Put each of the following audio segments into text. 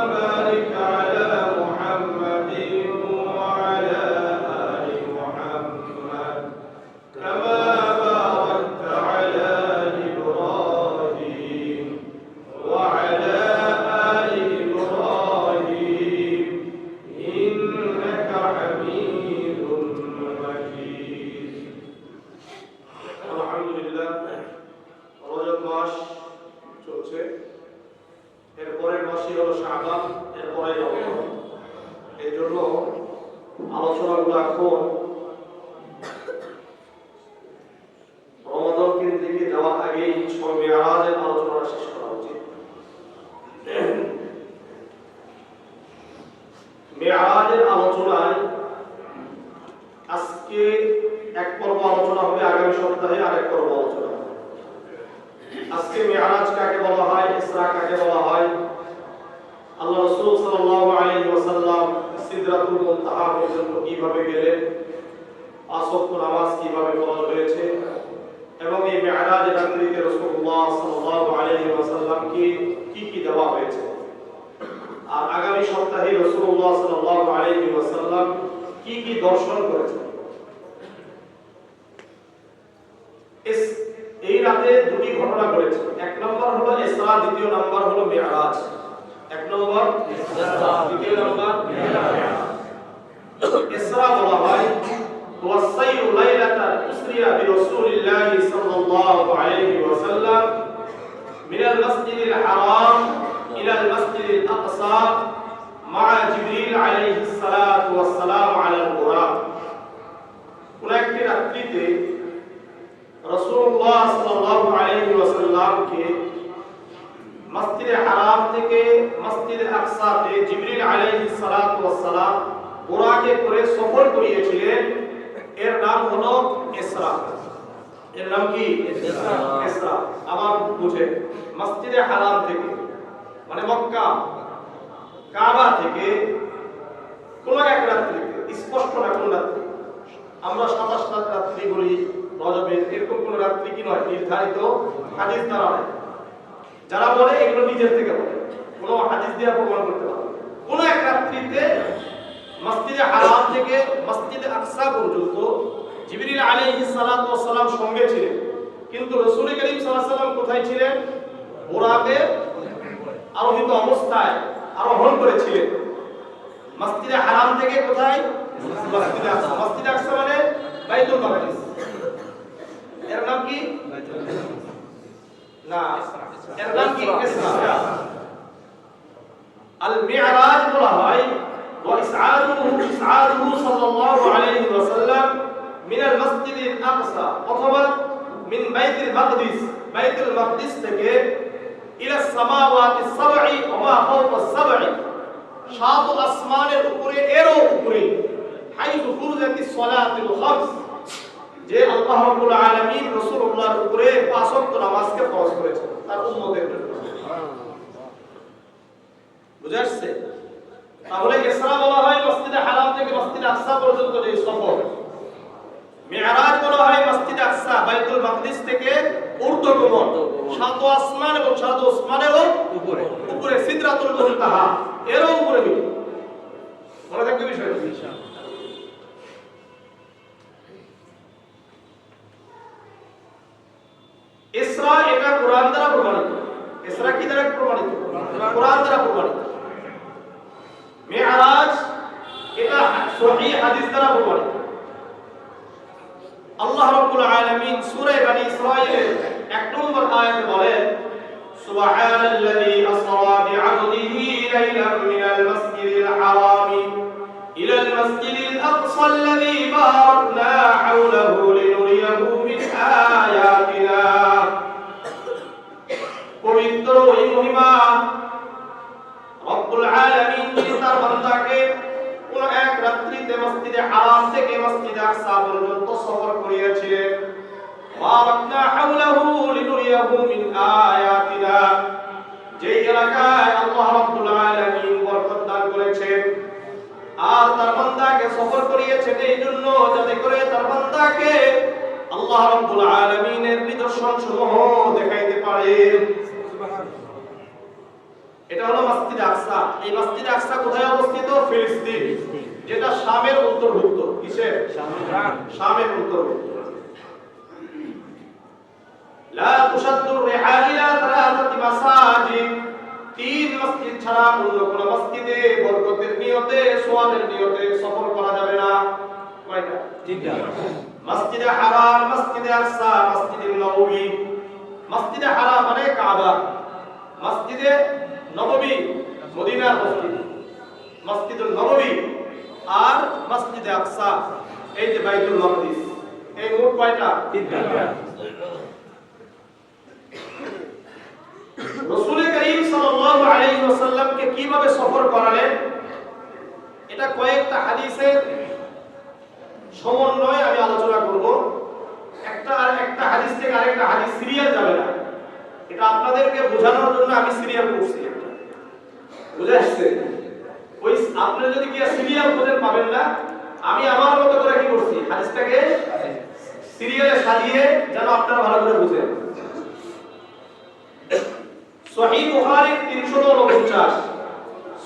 بارك على محمد وعلى آل محمد كما باركت على إبراهيم وعلى آل إبراهيم إنك حميد مجيد الحمد لله রজব মাস চলছে এরপরের মাসই হলো শাবান এরপরে রমজান এই জন্য আলোচনাগুলো এখন রমজান কেন্দ্রিকে যাওয়ার আগেই সবে মেরাজের আলোচনা শেষ করা উচিত মেরাজের আলোচনায় আজকে এক পর্ব আলোচনা হবে আগামী সপ্তাহে আরেক পর্ব আলোচনা হবে আজকে মেরাজ কাকে বলা হয় ইসরা কাকে বলা হয় আল্লাহ রাসূল সাল্লাল্লাহু আলাইহি ওয়াসাল্লাম সিদরাতুল মুনতাহা পর্যন্ত কিভাবে গেলেন পাঁচ ওয়াক্ত নামাজ কিভাবে ফরজ হয়েছে এবং এই মেরাজের রাত্রিতে রাসূলুল্লাহ সাল্লাল্লাহু আলাইহি ওয়াসাল্লামকে কি কি দেওয়া হয়েছে আর আগামী সপ্তাহে রাসূলুল্লাহ সাল্লাল্লাহু আলাইহি ওয়াসাল্লাম কি কি দর্শন করেছেন এই রাতে দুটি ঘটনা ঘটেছে এক নম্বর হলো ইসরা দ্বিতীয় নম্বর হলো মেরাজ এক নম্বর ইসরা দ্বিতীয় নম্বর মেরাজ ইসরা বলা হয় ওয়াসাইরু লাইলাতাল উসরিয়া বিরাসূলিল্লাহ সাল্লাল্লাহু আলাইহি ওয়াসাল্লাম মিনাল মাসজিদিল হারাম ইলাল মাসজিদিল আকসা মা জিবরিল আলাইহিস সালাতু ওয়াস সালাম আলাল বুরাক কোন একটি রাত্রিতে রাসূলুল্লাহ সাল্লাল্লাহু আলাইহি ওয়াসাল্লামকে মসজিদে হারাম থেকে মসজিদে আকসাতে জিবরিল আলাইহিস সালাতু ওয়াস সালাম বুরাকে করে সফর করিয়েছিলেন এর নাম হলো ইসরা এর নাম কি ইসরা আবার বুঝে মসজিদে হারাম থেকে মানে মক্কা কাবা থেকে কোন এক রাত্রিতে স্পষ্ট না কোন রাত্রি আমরা 27 রাত্রি বলি রজবের এরকম কোন রাত্রি কি নয় নির্ধারিত হাদিস দ্বারা নয় যারা বলে এগুলো নিজের থেকে বলে কোন হাদিস দিয়ে প্রমাণ করতে পারে কোন এক রাত্রিতে মসজিদে হারাম থেকে মসজিদে আকসা পর্যন্ত জিবরিল আলাইহিস সালাতু ওয়াস সালাম সঙ্গে ছিলেন কিন্তু রাসূল করিম সাল্লাল্লাহু আলাইহি ওয়াসাল্লাম কোথায় ছিলেন বুরাকে আরোহিত অবস্থায় আরোহণ করেছিলেন মসজিদে হারাম থেকে কোথায় মসজিদে আকসা মসজিদে আকসা মানে বাইতুল মাকদিস এর নাম কি না এর নাম কি ইসরা আল মি'রাজ বলা হয় ওয়া ইসআদুহু সাল্লাল্লাহু আলাইহি ওয়াসাল্লাম মিন আল মাসজিদিল আকসা অথবা মিন বাইতুল মাকদিস থেকে ইলা সামাওয়াতিস সাবঈ ওয়া মা ফাওকাস সাবঈ সাত আসমানের উপরে এরও উপরে হাইযু ফুরজাতিস সালাতুল খামস যে আল্লাহ রাব্বুল আলামিন রাসূলুল্লাহর উপরে পাঁচ ওয়াক্ত নামাজকে ফরজ করেছেন তার উম্মতের জন্য বুঝাচ্ছে তাহলে ইসরা বলা হয় মসজিদে হারাম থেকে মসজিদে আকসা পর্যন্ত যে সফর মি'রাজ বলা হয় মসজিদে আকসা বাইতুল মাকদিস থেকে ঊর্ধ্বগমন সাত আসমান এবং সাত আসমানেরও উপরে সিদরাতুল মুনতাহা এরও উপরে মনে থাকবে বিষয়টা ইনশাআল্লাহ ইসরা এটা কোরআন দ্বারা প্রমাণিত ইসরা কি দ্বারা প্রমাণিত কোরআন দ্বারা প্রমাণিত মি'রাজ এটা সহিহ হাদিস দ্বারা প্রমাণিত আল্লাহ রাব্বুল আলামিন সূরা বনী ইসরাঈলের 1 নম্বর আয়াতে বলেন সুবহানাল্লাযী আসরা বি'আবদিহি লাইলাম মিনাল মাসজিদিল হারাম ইলাল মাসজিদিল আকসাল্লাযী বারাকনা হাওলাহু লিনুরিয়াহু মিন আয়াতিনা পবিত্র ওই মহিমা রব্বুল আলামিন যিনি তার বান্দাকে কোন এক রাত্রিতে মসজিদে হারাম থেকে মসজিদে আকসা পর্যন্ত সফর করিয়েছিলেন বারাকনা হাওলাহু লিনুরিয়াহু মিন আয়াতিনা যে এলাকায় আল্লাহ রাব্বুল আলামিন বরকত দান করেছেন আর তার বান্দাকে সফর করিয়েছেন এই জন্য যাতে করে তার বান্দাকে আল্লাহ রাব্বুল আলামিনের নিদর্শন সমূহ দেখাইতে পারেন সুবহানাল্লাহ এটা হলো মসজিদে আকসা এই মসজিদে আকসা কোথায় অবস্থিত? ফিলিস্তিন, যেটা শামের অন্তর্ভুক্ত। কিসের? শামের অন্তর্ভুক্ত। লা তুশাদ্দুর রিহাল ইলা সালাসাতি মাসাজিদ, তিন মসজিদ ছাড়া অন্য কোন মসজিদে বরকতের নিয়তে, সওয়াবের নিয়তে সফর করা যাবে না। কয়টা? তিনটা। মসজিদে হারাম, মসজিদে আকসা, মসজিদে নববী। মসজিদে হারাম মানে কাবা, মসজিদে নববী মদিনার মসজিদ, মসজিদুল নববী আর মসজিদে আকসা এই যে বাইতুল মাকদিস। এই মোট কয়টা? তিনটা। রাসূল করিম সাল্লাল্লাহু আলাইহি ওয়াসাল্লামকে কিভাবে সফর করালেন, এটা কয়েকটা হাদিসের সমন্বয়ে আমি আলোচনা করব। একটা হাদিস থেকে আরেকটা হাদিস সিরিয়াল যাবে না, এটা আপনাদেরকে বোঝানোর জন্য আমি সিরিয়াল করছি। বুঝে আসছে? ওই আপনি যদি কি সিরিয়াল খোঁজেন পাবেন না, আমি আমার মতো করে কি করছি, হাদিসটাকে সিরিয়ালে সাজিয়ে যেন আপনারা ভালো করে বুঝেন। সহিহ বুখারীর 349,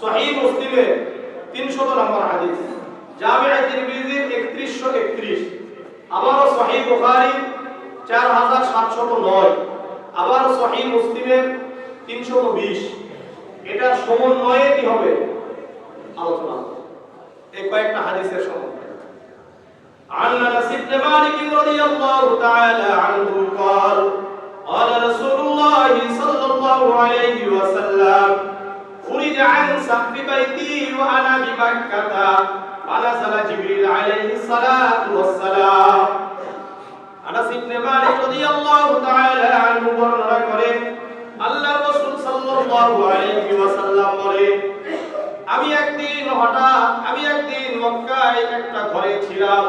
সহিহ মুসলিমের 300 নম্বর হাদিস, জামি' তিরমিজির 3131, আবার সহিহ বুখারীর 4709, আবার সহিহ মুসলিমের 320। এটার সমন্বয়ে কি হবে আলোচনা, এই কয়েকটা হাদিসের সমন্বয়। عن انس بن مالك رضي الله تعالى عنه قال قال رسول الله صلى الله عليه وسلم فرج عن سقف بيتي وانا بمكة فنزل جبريل عليه الصلاة والسلام। আনাস ইবনে মালিক রাদিয়াল্লাহু তাআলা আনহু বর্ণনা করেন, আল্লাহর রাসূল সাল্লাল্লাহু আলাইহি ওয়াসাল্লাম বলেন, আমি একদিন মক্কায় একটা ঘরে ছিলাম,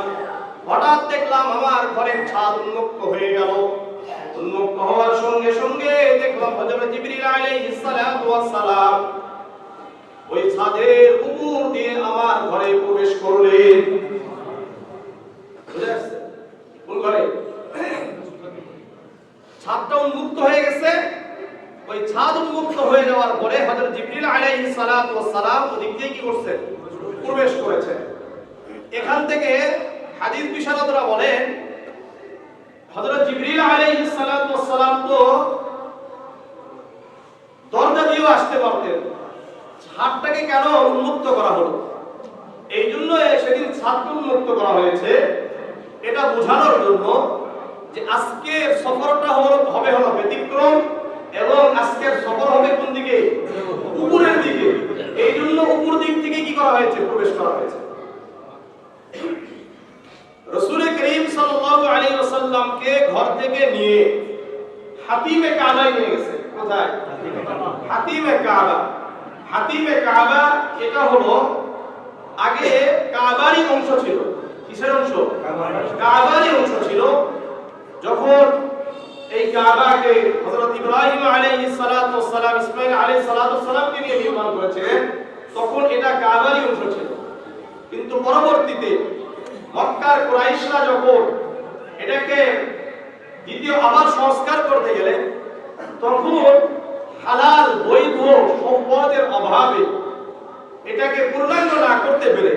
হঠাৎ দেখলাম আমার ঘরের ছাদ উন্মুক্ত হয়ে গেল। উন্মুক্ত হওয়ার সঙ্গে সঙ্গে দেখলাম হযরত জিবরিল আলাইহিস সালাতু ওয়াস সালাম ওই ছাদের উপর দিয়ে আমার ঘরে প্রবেশ করলেন। বুঝে আসছে? কোন ঘরে? ছাদটা উন্মুক্ত হয়ে গেছে। ওই ছাদ উন্মুক্ত হয়ে যাওয়ার পরে হযরত জিবরিল আলাইহিস সালাতু ওয়াস সালাম ওদিক দিয়ে কি করছেন? প্রবেশ করেছেন। এখান থেকে হাদিস বিশারদরা বলেন, হযরত জিবরিল আলাইহিস সালাতু ওয়াস সালাম তো দরজা দিয়েও আসতে পারতেন, ছাদটাকে কেন উন্মুক্ত করা হলো? এই জন্য সেদিন ছাদকে উন্মুক্ত করা হয়েছে, এটা বোঝানোর জন্য যে আজকের সফরটা হবে হলো ব্যতিক্রম, এবং আজকের সফর হবে কোন দিকে? উপরের দিকে। এই জন্য উপর দিক থেকে কি করা হয়েছে? প্রবেশ করা হয়েছে। রাসূল করিম সাল্লাল্লাহু আলাইহি ওয়াসাল্লামকে ঘর থেকে নিয়ে হাতিমে কাবায় নিয়ে গেছে। কোথায়? হাতিমে কাবা। হাতিমে কাবা এটা হলো আগে কাবারই অংশ ছিল। কিসের অংশ? কাবারই অংশ ছিল। যখন এই কাবাকে হযরত ইব্রাহিম আলাইহিস সালাতু ওয়াস সালাম ইসমাঈল আলাইহিস সালাতু ওয়াস সালামকে নিয়ে নির্মাণ করেছিলেন, তখন এটা কাবারই অংশ ছিল। কিন্তু পরবর্তীতে মক্কার কুরাইশরা যখন এটাকে দ্বিতীয় আবার সংস্কার করতে গেলেন, তখন হালাল বৈধ সম্পদের অভাবে এটাকে পূর্ণাঙ্গ না করতে পেরে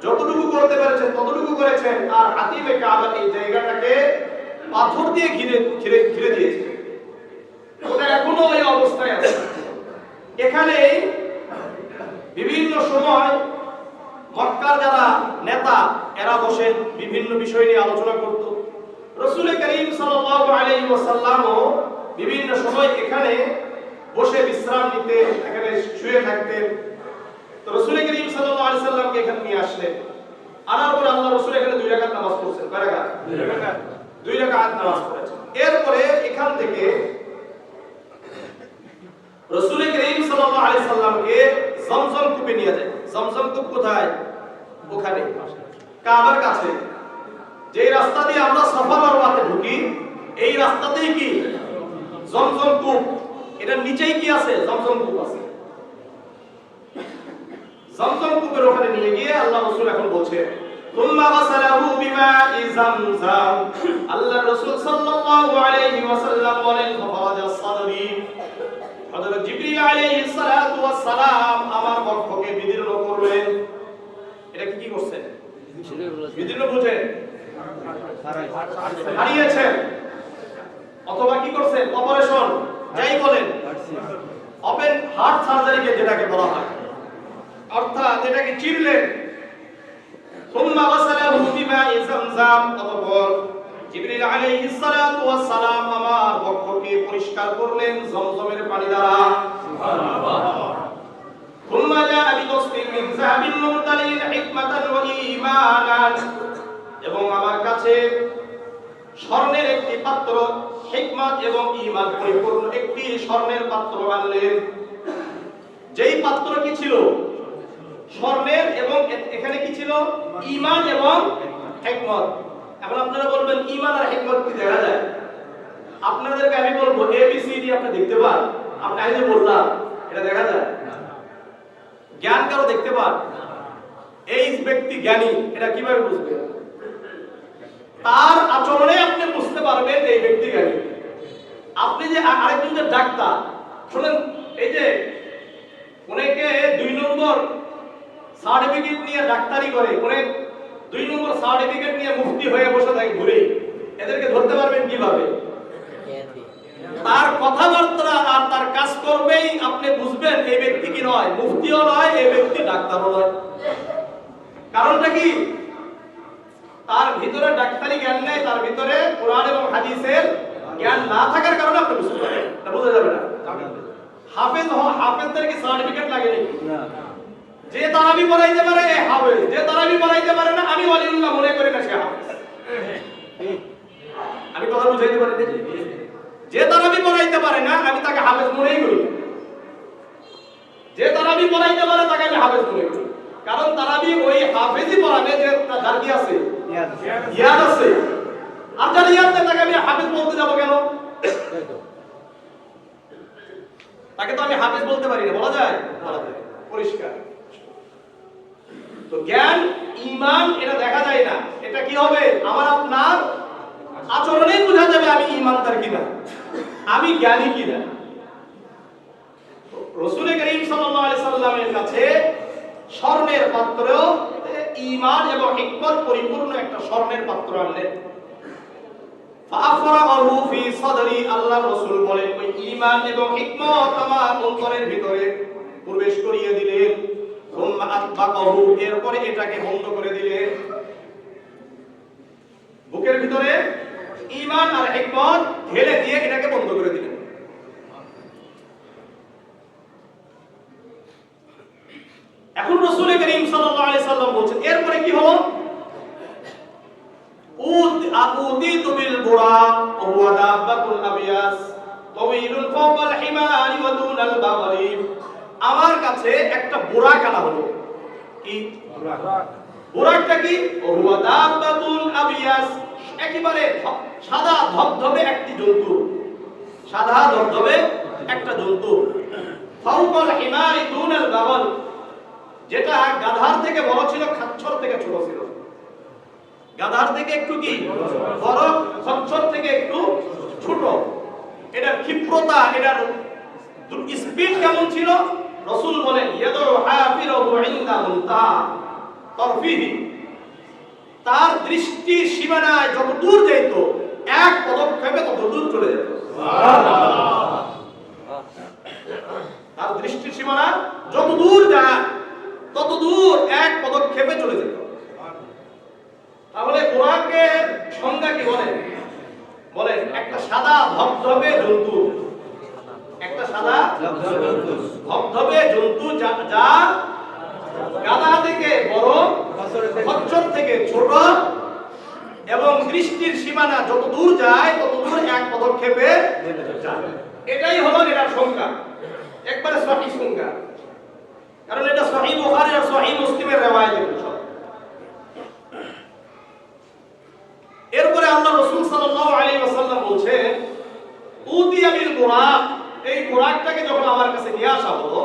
যতটুকু করতে পেরেছেন ততটুকু করেছেন, আর হাতিমে কাবা এই জায়গাটাকে পাথর দিয়ে ঘিরে দিয়েছে। ওটা এখনো ওই অবস্থায় আছে। এখানে বিভিন্ন সময় মক্কার যারা নেতা এরা বসে বিভিন্ন বিষয় নিয়ে আলোচনা করত। রাসূল করিম সাল্লাল্লাহু আলাইহি ওয়াসাল্লামও বিভিন্ন সময় এখানে বসে বিশ্রাম নিতে, এখানে শুয়ে থাকতেন। তো রাসূল করিম সাল্লাল্লাহু আলাইহি ওয়াসাল্লামকে এখানে নিয়ে আসলেন। আনার পরে আল্লাহ রাসূল এখানে 2 রাকাত নামাজ পড়ছেন। কয় রাকাত? 2 রাকাত নামাজ পড়েছেন। এরপরে এখান থেকে রাসূল করিম সাল্লাল্লাহু আলাইহি ওয়াসাল্লামকে জমজম কূপে নিয়ে যায়। জমজম কূপ কোথায়? ওখানে কাবার কাছে। যে রাস্তা দিয়ে আমরা সাফা মারওয়াতে ঢুকি, এই রাস্তাতেই কি জমজম কূপ, এটার নিচেই কি আছে? জমজম কূপ আছে। জমজম কূপের ওখানে নিয়ে গিয়ে আল্লাহ রাসূল এখন বলছে, তুম্মা গাসালাহু বিমা'i জামজাম। আল্লাহ রাসূল সাল্লাল্লাহু আলাইহি ওয়াসাল্লাম বলেন, ফারাজা সাদরি। হযরত জিবরিল আলাইহিস সালাতু ওয়াস সালাম আমার বক্ষকে বিদীর্ণ করলেন। এটা কি করছেন? বিদীর্ণ বুঝেন? হারিয়েছেন অথবা কি করছেন? অপারেশন যাই বলেন, ওপেন হার্ট সার্জারিকে যেটাকে বলা হয়, অর্থাৎ এটাকে চিরলেন। সুম্মা ওয়াসালাহু বিমা'i জামজাম, অতঃপর জিবরিল আলাইহিস সালাতু ওয়াস সালাম আমার বক্ষকে পরিষ্কার করলেন জমজমের পানি দ্বারা। সুবহানাল্লাহ। সুম্মা জা'a বিদস্তিন মিন যাহাবিন মুরতালিন হিকমাতান ওয়া ঈমানান, এবং আমার কাছে স্বর্ণের একটি পাত্র, হিকমত এবং ঈমান পরিপূর্ণ একটি স্বর্ণের পাত্র আনলেন। যেই পাত্র কি ছিল? স্বর্ণের, এবং এখানে কি ছিল? ঈমান এবং হিকমত। এখন আপনারা বলবেন ঈমান আর হিকমত কি দেখা যায়? আপনাদেরকে আমি বলবো ABCD আপনি দেখতে পান? আপনি আগে যে বললাম এটা দেখা যায়? জ্ঞান কারো দেখতে পান? এই ব্যক্তি জ্ঞানী, এটা কিভাবে বুঝবেন? তার আচরণে আপনি বুঝতে পারবেন এই ব্যক্তি জ্ঞানী। আপনি যে আরেকজন যে ডাক্তার, শুনেন, এই যে অনেকে 2 নম্বর সার্টিফিকেট নিয়ে ডাক্তারি করে, অনেক 2 নম্বর সার্টিফিকেট নিয়ে মুফতি হয়ে বসে থাকে ঘুরে, এদেরকে ধরতে পারবেন কিভাবে? তার কথাবার্তা আর তার কাজ করবেই আপনি বুঝবেন এই ব্যক্তি কি নয়, মুফতিও নয়, এই ব্যক্তি ডাক্তারও নয়। কারণটা কি? তার ভিতরে ডাক্তারি জ্ঞান নেই, তার ভিতরে কোরআন এবং হাদিসের জ্ঞান না থাকার কারণে আপনি বুঝতে পারবেন, এটা বোঝা যাবে না। হাফেজদের কি সার্টিফিকেট লাগে নাকি? না। যে তারাবি পড়াইতে পারে এ হাফেজ, যে তারাবি পড়াইতে পারে না আমি ওয়ালিউল্লাহ মনে করি না সে হাফেজ। আমি কথা বুঝাইতে পারি না? যে তারাবি পড়াইতে পারে না আমি তাকে হাফেজ মনেই করি। যে তারাবি পড়াইতে পারে তাকে আমি হাফেজ মনে করি, কারণ তারাবি ওই হাফেজই পড়াবে যে যার কি আছে, ইয়াদ আছে। আর যার ইয়াদ নেই তাকে আমি হাফেজ বলতে যাব কেন? তাকে তো আমি হাফেজ বলতে পারি না, বলা যায়? পরিষ্কার। তো জ্ঞান, ঈমান এটা দেখা যায় না, এটা কি হবে? আমার আপনার আচরণেই বোঝা যাবে আমি ঈমানদার কিনা, আমি জ্ঞানী কিনা। রাসূল করিম সাল্লাল্লাহু আলাইহি সাল্লামের কাছে স্বর্ণের পাত্র, ঈমান এবং হিকমত পরিপূর্ণ একটা স্বর্ণের পাত্র আনলেন। ফাফরাহু ফি সাদরি, আল্লাহর রাসূল বলেন ওই ঈমান এবং হিকমত আমার অন্তরের ভিতরে প্রবেশ করিয়ে দিলেন। সুম্মা আতবাকাহু, এরপরে এটাকে বন্ধ করে দিলেন। বুকের ভিতরে ঈমান আর হিকমত ঢেলে দিয়ে এটাকে বন্ধ করে দিলেন। এখন রাসূল করিম সাল্লাল্লাহু আলাইহি সাল্লাম বলেন এরপরে কি হলো? উদিতু বিল বুরাক ওয়া হুয়া দাব্বাতুল আবিয়াস তাওয়ীলুন ফাওকাল হিমারি ওয়া দুনাল বাগরি, আমার কাছে একটা বুরাক আনা হলো। কি বুরাক? বুরাকটা কি? ওয়া হুয়া দাব্বাতুল আবিয়াস, একেবারে সাদা ধবধবে একটি জন্তু, সাদা ধবধবে একটা জন্তু। ফাওকাল হিমারি দুনাল বাগরি, যেটা গাধার থেকে বড় ছিল, খচ্চর থেকে ছোট ছিল। গাধার থেকে একটু কি বড়, খচ্চর থেকে একটু ছোট। এটার ক্ষিপ্রতা, এটার স্পিড কেমন ছিল? রাসূল বলেন ইয়াদু হাফিরহু ইনদা মুনতাহা তারফিহি, তার দৃষ্টি সীমানায় যত দূর যেত এক পদক্ষেপে তত দূর চলে যেত। সুবহানাল্লাহ। তার দৃষ্টি সীমানা যত দূর যায় তত দূর এক পদক্ষেপে চলে যেত। তাহলে বুরাকের সংজ্ঞা কি বলেন? বলেন একটা সাদা ধবধবে জন্তু, একটা সাদা ধবধবে জন্তু যা গাধা থেকে বড়, খচ্চর থেকে ছোট, এবং দৃষ্টির সীমানা যত দূর যায় তত দূর এক পদক্ষেপে যায়। এটাই হলো এটার সংজ্ঞা, একবারে সঠিক সংজ্ঞা, কারণ এটা সহিহ বুখারী আর সহিহ মুসলিমের riwayat। এরপরে আল্লাহ রাসূল সাল্লাল্লাহু আলাইহি ওয়াসাল্লাম বলেন উতিয়া বিল বুরাক, এই বুরাকটাকে যখন আমার কাছে নিয়ে আসা হলো,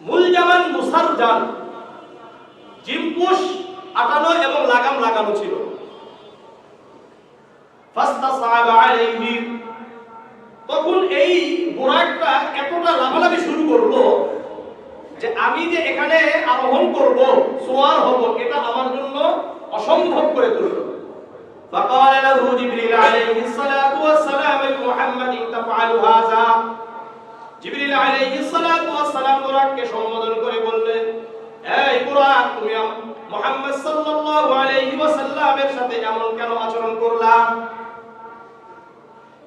মুলজামান মুসারজান, জিমপুশ আটানো এবং লাগাম লাগানো ছিল। ফাস্তাসাবা আলাইহি, বুরাকটা এতটা লাফালাফি শুরু করলো যে আমি যে এখানে আরোহণ করব, সোয়ার হব, এটা আমার জন্য অসম্ভব করে তুলল। فقال له جبريل عليه الصلاة والسلام محمد تفعل هذا। জিবরিল আলাইহিস সালাতু ওয়াস সালাম বুরাককে সম্বোধন করে বললেন, এই বুরাক, তুমি মুহাম্মদ সাল্লাল্লাহু আলাইহি ওয়াসাল্লামের সাথে এমন কেন আচরণ করলা?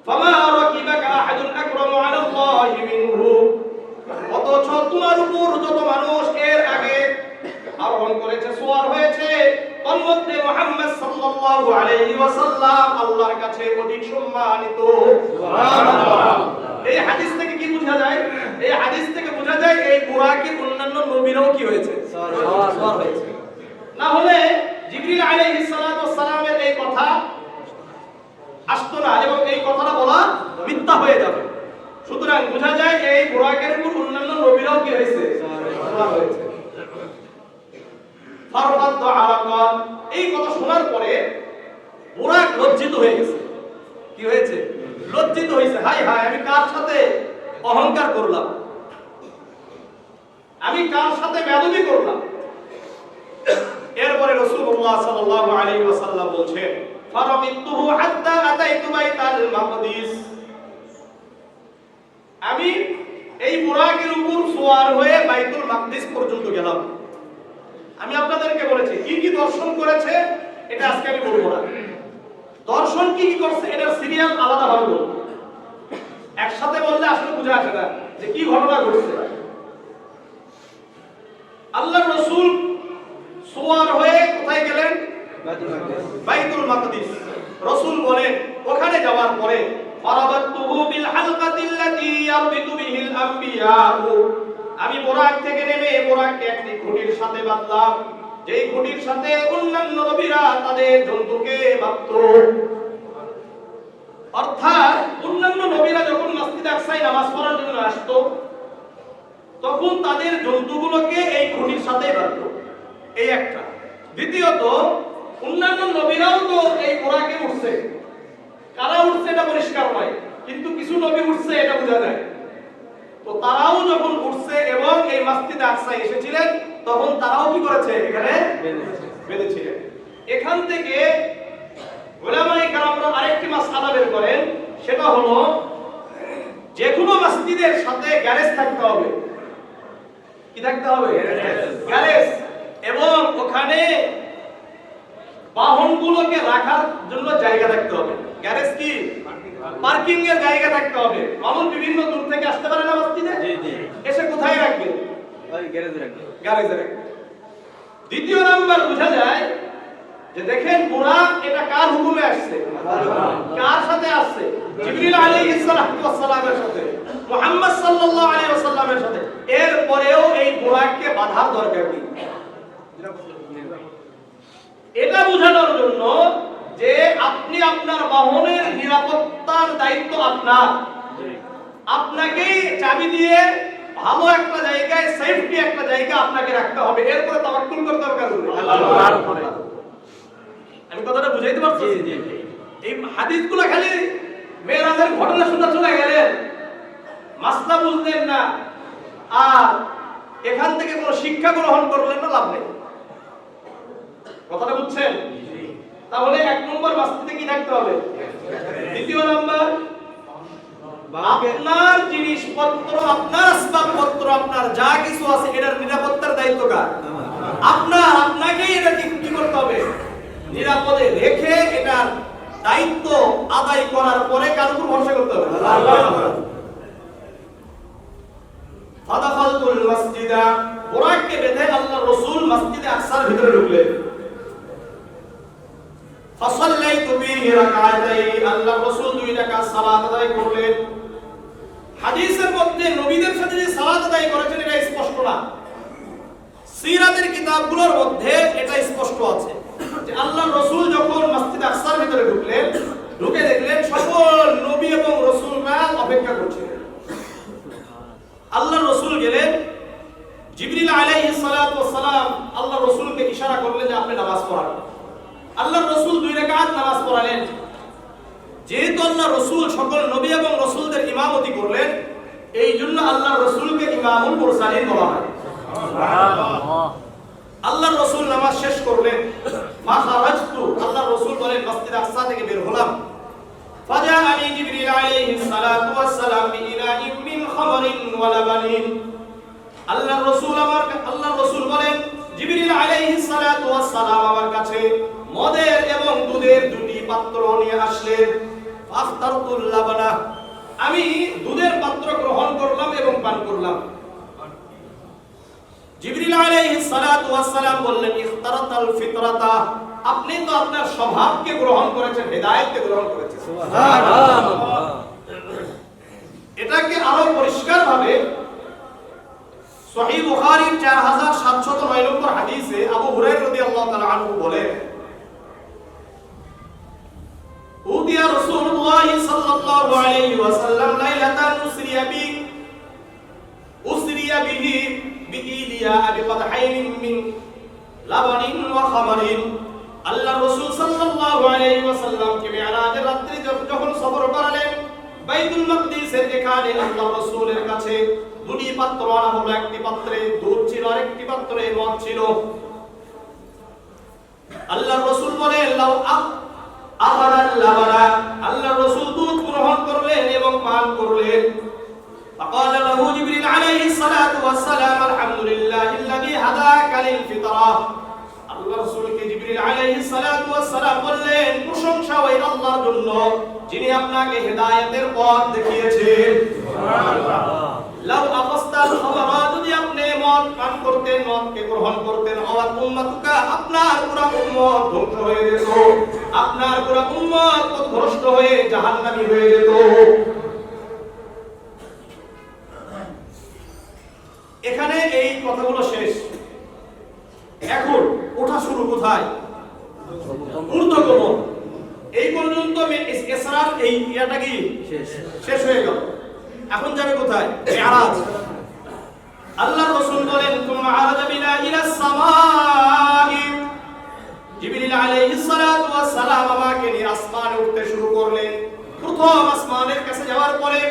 ফামা রাকিবাকা আহাদুন আকরামু আলা আল্লাহি মিনহু। অথচ তোমার উপর যত মানুষ এর আগে আরোহণ করেছে, সওয়ার হয়েছে, তার মধ্যে মুহাম্মদ সাল্লাল্লাহু আলাইহি ওয়াসাল্লাম আল্লাহর কাছে অধিক সম্মানিত। সুবহানাল্লাহ। এই হাদিস থেকে কি বোঝা যায়? এই হাদিস থেকে বোঝা যায় এই বুরাকের অন্যান্য নবীরাও কি হয়েছে? সওয়ার হয়েছে। না হলে জিবরিল আলাইহিস সালাতু ওয়াস সালামের এই কথা আসতো না এবং এই কথাটা বলা মিথ্যা হয়ে যাবে। সুতরাং বোঝা যায় এই বুরাকের উপর অন্যান্য নবীরাও কি হয়েছে? সওয়ার হয়েছে। ফারফাত আরাকান, এই কথা শোনার পরে বুরাক লজ্জিত হয়ে গেছে। কি হয়েছে? লজ্জিত হয়েছে। হাই হাই, আমি কার সাথে অহংকার করলাম, আমি কার সাথে বেয়াদবি করলাম। এরপরে রাসূলুল্লাহ সাল্লাল্লাহু আলাইহি ওয়াসাল্লাম বলছেন, ফারামিতুহু হাত্তা আতাইতু বাইতাল মাকদিস। আমি এই বুরাকের উপর সওয়ার হয়ে বাইতুল মাকদিস পর্যন্ত গেলাম। আমি আপনাদেরকে বলেছি কি কি দর্শন করেছে, এটা আজকে আমি বলবো না। দর্শন কি কি করছে এটার সিরিয়াল আলাদা ভাবে বলবো। একসাথে বললে আসলে বুঝা আসে না যে কি ঘটনা ঘটছে। আল্লাহর রাসূল সওয়ার হয়ে কোথায় গেলেন? বাইতুল মাকদিস। রাসূল বলেন, ওখানে যাওয়ার পরে ফারাবাতুহু বিল হালকাতিল্লাতী ইয়ারবিতু বিহিল আম্বিয়া, আমি বুরাক থেকে নেমে বুরাককে একটি খুঁটির সাথে বাঁধলাম, যেই খুঁটির সাথে অন্যান্য নবীরা তাদের জন্তুকে বাঁধত। অর্থাৎ অন্যান্য নবীরা যখন মসজিদে আকসায় নামাজ পড়ার জন্য আসতো, তখন তাদের জন্তুগুলোকে এই খুঁটির সাথে বাঁধত। এই একটা। দ্বিতীয়ত, অন্যান্য নবীরাও তো এই বুরাকে উঠছে, কারা উঠছে এটা পরিষ্কার নয়, কিন্তু কিছু নবী উঠছে এটা বোঝা যায়। তো তারাও যখন উঠছে এবং এই মসজিদে আকসায় এসেছিলেন, তখন তারাও কি করেছে? এখানে বেঁধেছিলেন। এখান থেকে উলামায়ে কেরামরা আরেকটি মাসআলা বের করেন, সেটা হলো যে কোনো মসজিদের সাথে গ্যারেজ থাকতে হবে। কি থাকতে হবে? গ্যারেজ। এবং ওখানে বাহনগুলোকে রাখার জন্য জায়গা থাকতে হবে। গ্যারেজ কি? পার্কিং এর জায়গা থাকতে হবে। মানুষ বিভিন্ন দূর থেকে আসতে পারে না মসজিদে, এসে কোথায় রাখবে? ওই গ্যারেজে রাখবে। গ্যারেজে রাখবে। দ্বিতীয় নাম্বার বোঝা যায় যে দেখেন বুরাক এটা কার হুকুমে আসছে? কার সাথে আসছে? জিবরিল আলাইহিস সালাতু ওয়াস সালামের সাথে, মুহাম্মদ সাল্লাল্লাহু আলাইহি ওয়াসাল্লামের সাথে। এরপরেও এই বুরাককে বাধার দরকার কি? এটা বোঝানোর জন্য যে আপনি আপনার বাহনের নিরাপত্তার দায়িত্ব আপনার, আপনাকেই চাবি দিয়ে ভালো একটা জায়গায়, সেফটি একটা জায়গা আপনাকে রাখতে হবে। এরপরে তাওয়াক্কুল করতে হবে কার উপরে? আল্লাহর উপরে। আমি কথাটা বুঝাইতে পারছি? এই হাদিসগুলো খালি মেরাজের ঘটনা শুনে চলে গেলেন, মাসলা বুঝলেন না, আর এখান থেকে কোনো শিক্ষা গ্রহণ করলেন না, লাভ নেই। কথাটা বুঝছেন? তাহলে এক নম্বর মসজিদে কি থাকতে হবে? দ্বিতীয় নম্বর, আপনার জিনিসপত্র, আপনার আসবাবপত্র, আপনার যা কিছু আছে এটার নিরাপত্তার দায়িত্ব কার? আপনার। আপনাকেই এটা কি করতে হবে? নিরাপদে রেখে এটার দায়িত্ব আদায় করার পরে কার উপর ভরসা করতে হবে? আল্লাহর উপর। ফাদাখালতুল মসজিদা, বুরাককে বেঁধে আল্লাহর রাসূল মসজিদে আকসার ভিতরে ঢুকলেন। ফাসাল্লাইতু বিহি রাকাতাইন, আল্লাহর রাসূল 2 রাকাত সালাত আদায় করলেন। হাদিসের মধ্যে নবীদের সাথে যে সালাত আদায় করেছেন এটা স্পষ্ট না। সিরাতের কিতাবগুলোর মধ্যে এটা স্পষ্ট আছে যে আল্লাহর রাসূল যখন মসজিদ আকসার ভিতরে ঢুকলেন, ঢুকে দেখলেন সকল নবী এবং রাসূলরা অপেক্ষা করছিলেন। আল্লাহর রাসূল গেলেন, জিবরিল আলাইহিস সালাতু ওয়াস সালাম আল্লাহর রাসূলকে ইশারা করলেন যে আপনি নামাজ পড়ান। আল্লাহর রাসূল 2 রাকাত নামাজ পড়ালেন। যেহেতু আল্লাহর রাসূল সকল নবী এবং রাসূলদের ইমামতি করলেন, এই জন্য আল্লাহর রাসূলকে ইমামুল মুরসালিন বলা হয়। সুবহানাল্লাহ। আল্লাহর রাসূল নামাজ শেষ করলেন, ফা খারাজতু, আল্লাহর রাসূল বলেন মসজিদ আকসা থেকে বের হলাম, ফাজাআনি জিবরিল আলাইহিস সালাতু ওয়াস সালাম বিইনাইন মিন খামারিন ওয়া লাবানিন। আল্লাহর রাসূল বলেন জিবরিল আলাইহিস সালাতু ওয়াস সালাম আমার কাছে মদের এবং দুধের দুটি পাত্র নিয়ে আসলেন। ফাখতারতুল লাবানা, আমি দুধের পাত্র গ্রহণ করলাম এবং পান করলাম। জিবরিল আলাইহিস সালাতু ওয়াস সালাম বললেন ইখতারাতাল ফিতরাতা, আপনি তো আপনার স্বভাবকে গ্রহণ করেছেন, হেদায়েতকে গ্রহণ করেছেন। সুবহানাল্লাহ। এটাকে আরো পরিষ্কার ভাবে সহিহ বুখারীর 4709 নম্বর হাদিসে আবু হুরায়রা রাদিয়াল্লাহু তাআলা আনহু বলেন, উদিয়া রাসূলুল্লাহ সাল্লাল্লাহু আলাইহি ওয়াসাল্লাম লাইলাতান উসরিয়া বিহি বিইলিয়া বিকদহাইন মিন লাবানিন ওয়া খামারিন। আল্লাহর রাসূল সাল্লাল্লাহু আলাইহি ওয়াসাল্লাম কে মিরাজের রাত্রি যখন সফর করালেন, বাইতুল মাকদিসের এখানে আল্লাহর রাসূলের কাছে দুটি পাত্র আনা হলো, একটি পাত্রে দুধ ছিল আর একটি পাত্রে মদ ছিল। আল্লাহর রাসূল বলেন লাউ আখারাল লাবানা, আল্লাহর রাসূল দুধ গ্রহণ করলেন এবং পান করলেন। فقال له جبريل عليه الصلاه والسلام الحمد لله الذي هداك للفطره। আল্লাহর রাসূলকে জিবরিল আলাইহিস সালাতু ওয়াস সালাম বললেন প্রশংসা ওই আল্লাহর জন্য যিনি আপনাকে হেদায়েতের পথ দেখিয়েছেন। সুবহানাল্লাহ। লাউ আফাস্তাল খামারা, যদি আপনি মদ পান করতেন, মদকে গ্রহণ করতেন, আওয়াত উম্মাতুকা, আপনার পুরো উম্মত ধ্বংস হয়ে যেত, আপনার পুরো উম্মত পথভ্রষ্ট হয়ে জাহান্নামী হয়ে যেত। এখানে এই কথাগুলো শেষ। এখন ওঠা শুরু কোথায়? ঊর্ধ্বতম। এই পর্যন্ত ইসরার এই ইয়াটা কি শেষ হয়ে গেল। এখন যাবে কোথায়? মিরাজ। আল্লাহর রাসূল বলেন তুম্মা আরাজা বিনা ইলাস সামাই, জিবরিল আলাইহিস সালাতু ওয়াস সালাম আমাকে নিয়ে আসমানে উঠতে শুরু করলেন। প্রথম আসমানের কাছে যাওয়ার পরে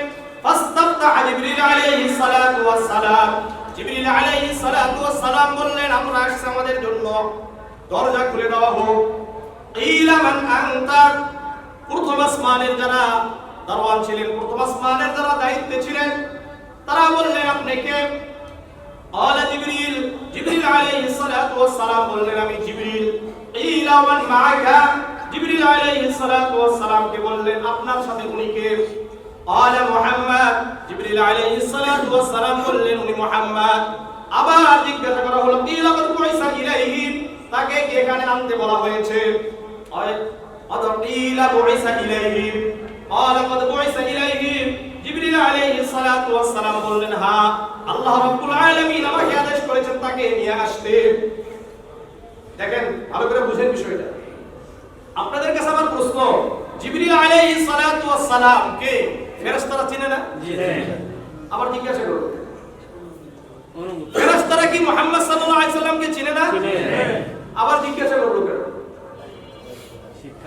ফাস্তাফতাহ জিবরিল আলাইহিস সালাতু ওয়াস সালাম, জিবরিল আলাইহিস সালাতু ওয়াস সালাম বললেন আমরা আসছি, আমাদের জন্য দরজা খুলে দেওয়া হোক। কিলা মান আনতা, প্রথম আসমানের যারা দারওয়ান ছিলেন, প্রথম আসমানের যারা দায়িত্বে ছিলেন, তারা বললেন আপনি কে? ক্বালা জিবরিল, জিবরিল আলাইহিস সালাতু ওয়াস সালাম বললেন আমি জিবরিল। কিলা মান মাআকা, জিবরিল আলাইহিস সালাতু ওয়াস সালাম কে বললেন আপনার সাথে উনি কে? ক্বালা মুহাম্মদ, জিবরিল আলাইহিস সালাতু ওয়াস সালাম বললেন উনি মুহাম্মদ। আবার জিজ্ঞাসা করা হলো কিলা কদ বুইসা ইলাইহি, তাকে কি এখানে আনতে বলা হয়েছে? কিলা বুইসা ইলাইহি, ক্বালা কদ বুইসা ইলাইহি, জিবরিল আলাইহিস সালাতু ওয়াস সালাম বললেন হ্যাঁ, আল্লাহ রাব্বুল আলামিন আমাকে আদেশ করেছেন তাকে নিয়ে আসতে। দেখেন ভালো করে বুঝেন বিষয়টা। আপনাদের কাছে আমার প্রশ্ন, জিবরিল আলাইহিস সালাতু ওয়াস সালাম কে? ফেরেশতারা চিনে না? জি। আবার জিজ্ঞাসা করব, ফেরেশতারা কি মুহাম্মদ সাল্লাল্লাহু আলাইহি সাল্লামকে চিনে না? চিনে। আবার জিজ্ঞাসা করব কেন?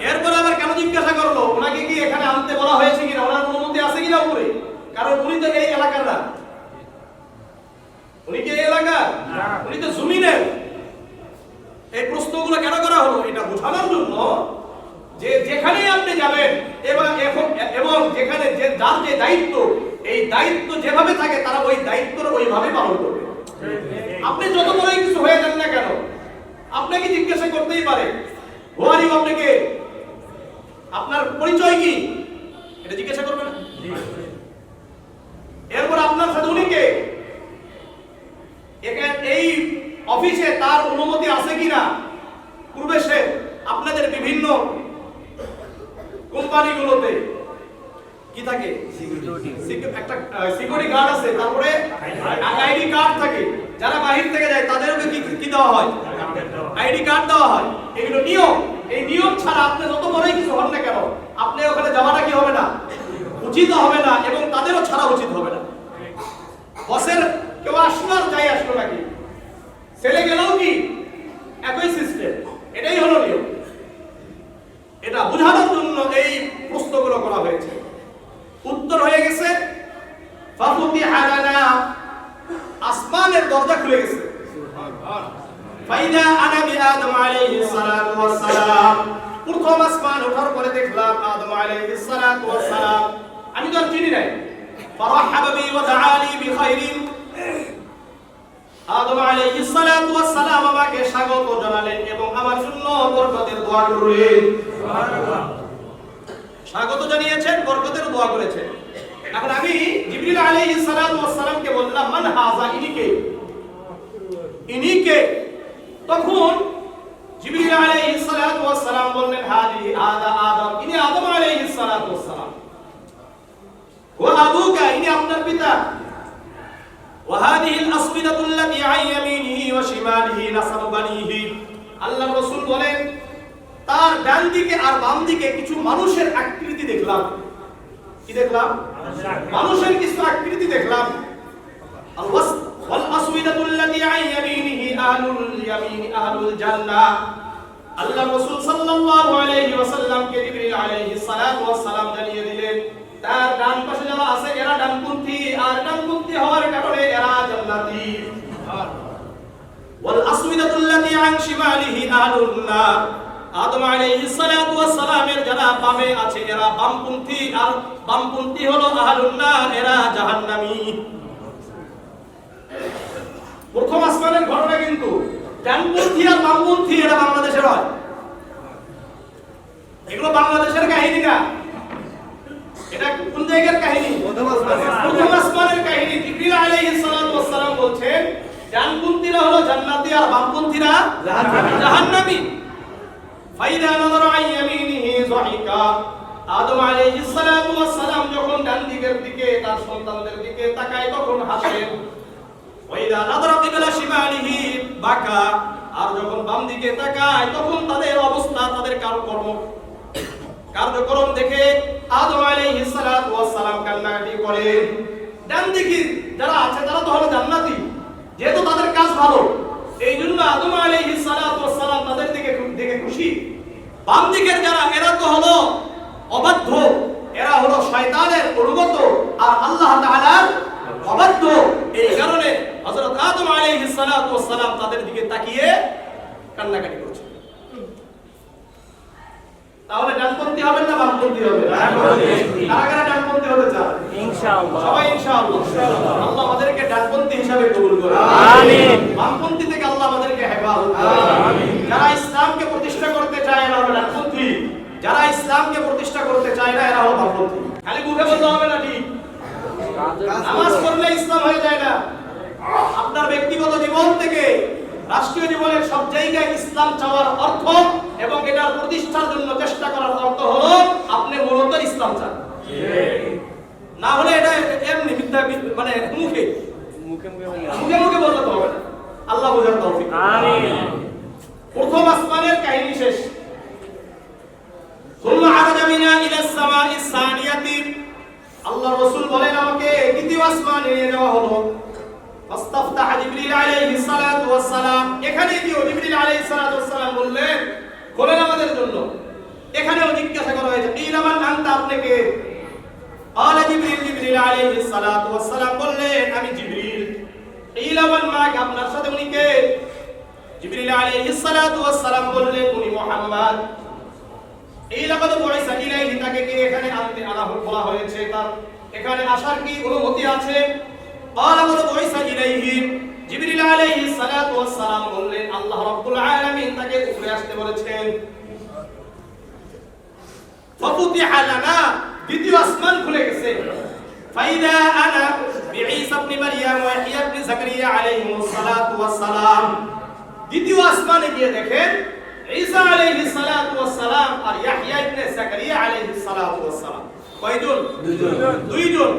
এরপর আবার কেন জিজ্ঞাসা করলো? ওনাকে কি এখানে আনতে বলা হয়েছে কিনা, ওনার অনুমতি আছে কিনা উপরে? কারণ উনি তো এই এলাকার না। উনি কি এই এলাকার না, উনি তো জমিনের। এই প্রশ্নগুলো কেন করা হলো? এটা বোঝানোর জন্য যে যেখানে আপনি যাবেন এবং যেখানে যে যার যে দায়িত্ব, এই দায়িত্ব যেভাবে থাকে তারা ওই দায়িত্বটা ওইভাবে পালন করবে। আপনি যত বড়ই কিছু হয়ে যান না কেন, আপনাকে জিজ্ঞাসা করতেই পারে হু আর ইউ, আপনাকে আপনার পরিচয় কি, এটা জিজ্ঞাসা করবে না? এরপর আপনার সাথে উনি কে, এই অফিসে তার অনুমতি আছে কিনা? পূর্বে সে আপনাদের বিভিন্ন কোম্পানিগুলোতে কি থাকে, একটা সিকিউরিটি গার্ড আছে, তারপরে আইডি কার্ড থাকে। যারা বাহির থেকে যায় তাদেরকে কি দেওয়া হয়? আইডি কার্ড দেওয়া হয়। এগুলো নিয়ম। এই নিয়ম ছাড়া আপনি যত বড়ই কিছু হন না কেন, আপনি ওখানে যাওয়াটা কি হবে না, উচিত হবে না, এবং তাদেরও ছাড়া উচিত হবে না। বসের কেউ আসলো আর যাই আসলো নাকি, ছেলে গেলেও কি একই সিস্টেম। এটাই হলো নিয়ম। এটা বোঝানোর জন্য এই প্রশ্নগুলো করা হয়েছে। উত্তর হয়ে গেছে ফাফুতিহা লানা, আসমানের দরজা খুলে গেছে। ফাইদা আনা বিআদম আলাইহিস সালাতু ওয়াস সালাম, প্রথম আসমান ওঠার পরে দেখলাম আদম আলাইহিস সালাতু ওয়াস সালাম, আমি তো চিনি নাই। ফারাহাবা বি ওয়া দাআলি বিখাইরিন, আদম আলাইহিস সালাতু ওয়াস সালাম আমাকে স্বাগত জানালেন এবং আমার জন্য বরকতের দোয়া করলেন। সুবহানাল্লাহ, স্বাগত জানিয়েছেন, বরকতের দোয়া করেছেন। এখন আমি জিবরিল আলাইহিস সালাতু ওয়াস সালামকে বললাম, মান হাযা, ইনি কে? তখন জিবরিল আলাইহিস সালাতু ওয়াস সালাম বললেন, হাদা আদম, ইনি আদম আলাইহিস সালাতু ওয়াস সালাম। ওয়া আবুকা, ইনি আপনার পিতা। ওয়া হাদিহিল আসবিদাতুল্লাতী আন ইয়ামিনিহি ওয়া শিমালিহি নাসাবু বানিহি, আল্লাহর রাসূল বলেন তার ডান দিকে আর বাম দিকে কিছু মানুষের আকৃতি দেখলাম। কি দেখলাম? মানুষের কিছু আকৃতি দেখলাম। ওয়াল আসবিদাতুল্লাতী আন ইয়ামিনিহি আহলুল ইয়ামিনি আহলুল জান্নাহ, আল্লাহর রাসূল সাল্লাল্লাহু আলাইহি ওয়াসাল্লামকে জিবরিল আলাইহিস সালাতু ওয়াস সালাম জানিয়ে দিলেন তার ডান পাশে যারা আছে এরা ডানপন্থী, আর ডানপন্থী হওয়ার কারণে এরা জান্নাতি। ওয়াল আসবিদাতুল্লাতী আন শিমালিহি আহলুন নার, আদম আলাইহিস সালাতু ওয়াস সালামের যারা বামে আছে এরা বামপন্থী, আর বামপন্থী হলো আহলুন নার, এরা জাহান্নামী। প্রথম আসমানের ঘটনা কিন্তু ডানপন্থী আর বামপন্থী এরা বাংলাদেশের হয়, এগুলো বাংলাদেশের কাহিনী না, এটা কোন জায়গার কাহিনী? প্রথম আসমানের কাহিনী। জিবরিল আলাইহিস সালাতু ওয়াস সালাম বলছেন ডানপন্থীরা হলো জান্নাতি আর বামপন্থীরা জাহান্নামী। ফাইদা নাযারা আন ইয়ামিনিহি যাহিকা, আদম আলাইহিস সালাতু ওয়াস সালাম যখন ডান দিকের দিকে তার সন্তানদের দিকে তাকায় তখন হাসেন। ওয়াইদা নাযারা কিবলা শিমালিহি বাকা, আর যখন বাম দিকে তাকায় তখন তাদের অবস্থা, তাদের কার্যক্রম দেখে আদম আলাইহিস সালাতু ওয়াস সালাম কান্নাকাটি করেন। ডান দিকে যারা আছে তারা তো হলো জান্নাতি, যেহেতু তাদের কাজ ভালো, এই জন্য আদম আলাইহিস সালাতু ওয়াস সালাম তাদের দিকে খুশি। বাম দিকের যারা এরা তো হলো অবাধ্য, এরা হলো শয়তানের অনুগত আর আল্লাহ তাআলার অবাধ্য। এই কারণে হযরত আদম আলাইহিস সালাতু ওয়াস সালাম তাদের দিকে তাকিয়ে কান্নাকাটি করছেন। তাহলে ডানপন্থী হবেন না বামপন্থী হবেন? কারা কারা ডানপন্থী হতে চান? ইনশাআল্লাহ, সবাই ইনশাআল্লাহ। আল্লাহ আমাদেরকে ডানপন্থী হিসাবে কবুল করুন, আমিন। বামপন্থী থেকে আল্লাহ আমাদেরকে হেফাজত করুন, আমিন। যারা ইসলামকে প্রতিষ্ঠা করতে চায় এরা হলো ডানপন্থী, যারা ইসলামকে প্রতিষ্ঠা করতে চায় না এরা হলো বামপন্থী। খালি মুখে বলতে হবে না, ঠিক নামাজ পড়লে ইসলাম হয়ে যায় না। আপনার ব্যক্তিগত জীবন থেকে রাষ্ট্রীয় জীবনের সব জায়গায় ইসলাম চাওয়ার অর্থ এবং এটার প্রতিষ্ঠার জন্য চেষ্টা করার অর্থ হলো আপনি মূলত ইসলাম চান, না হলে এটা এমনি মিথ্যা, মানে মুখে মুখে বলতে তো হবে না। আল্লাহ বোঝার তৌফিক, আমিন। প্রথম আসমানের কাহিনী শেষ। সুম্মা আরাজা বিনা ইলাস সামাইস সানিয়াতি, আল্লাহর রাসূল বলেন আমাকে দ্বিতীয় আসমানে নিয়ে যাওয়া হলো। ফাস্তাফতাহ জিবরিল আলাইহিস সালাতু ওয়াস সালাম, এখানে দিও জিবরিল আলাইহিস সালাতু ওয়াস সালাম বললেন খোলেন আমাদের জন্য। এখানেও জিজ্ঞাসা করা হয়েছে ইলামান আনতা, আপনি কে? আলা জিবরিল আলাইহিস সালাতু ওয়াস সালাম বললেন আমি জিবরিল। ইলামান মাক, আপনার সাথে উনি কে? জিবরিল আলাইহিস সালাতু ওয়াস সালাম বললেন উনি মুহাম্মদ। এই লাকাদ বুইসা ইলাইহি, তাকে কে এখানে আনা বলা হয়েছে, তার এখানে আসার কি অনুমতি আছে? লাকাদ বুইসা ইলাইহি, জিবরিল আলাইহিস সালাতু ওয়াস সালাম বললেন আল্লাহ রাব্বুল আলামিন তাকে উপরে আসতে বলেছেন। ফাফুতিহা লানা, দ্বিতীয় আসমান খুলে গেছে। ফাইদা আনা বিঈসা ইবনে মারইয়াম ওয়া ইয়াহইয়া ইবনে যাকারিয়া আলাইহিমুস সালাতু ওয়াস সালাম, দ্বিতীয় আসমানে গিয়ে দেখেন ঈসা আলাইহিস সালাতু ওয়াস সালাম আর ইয়াহইয়া ইবনে যাকারিয়া আলাইহিস সালাতু ওয়াস সালাম। কয়জন? দুইজন।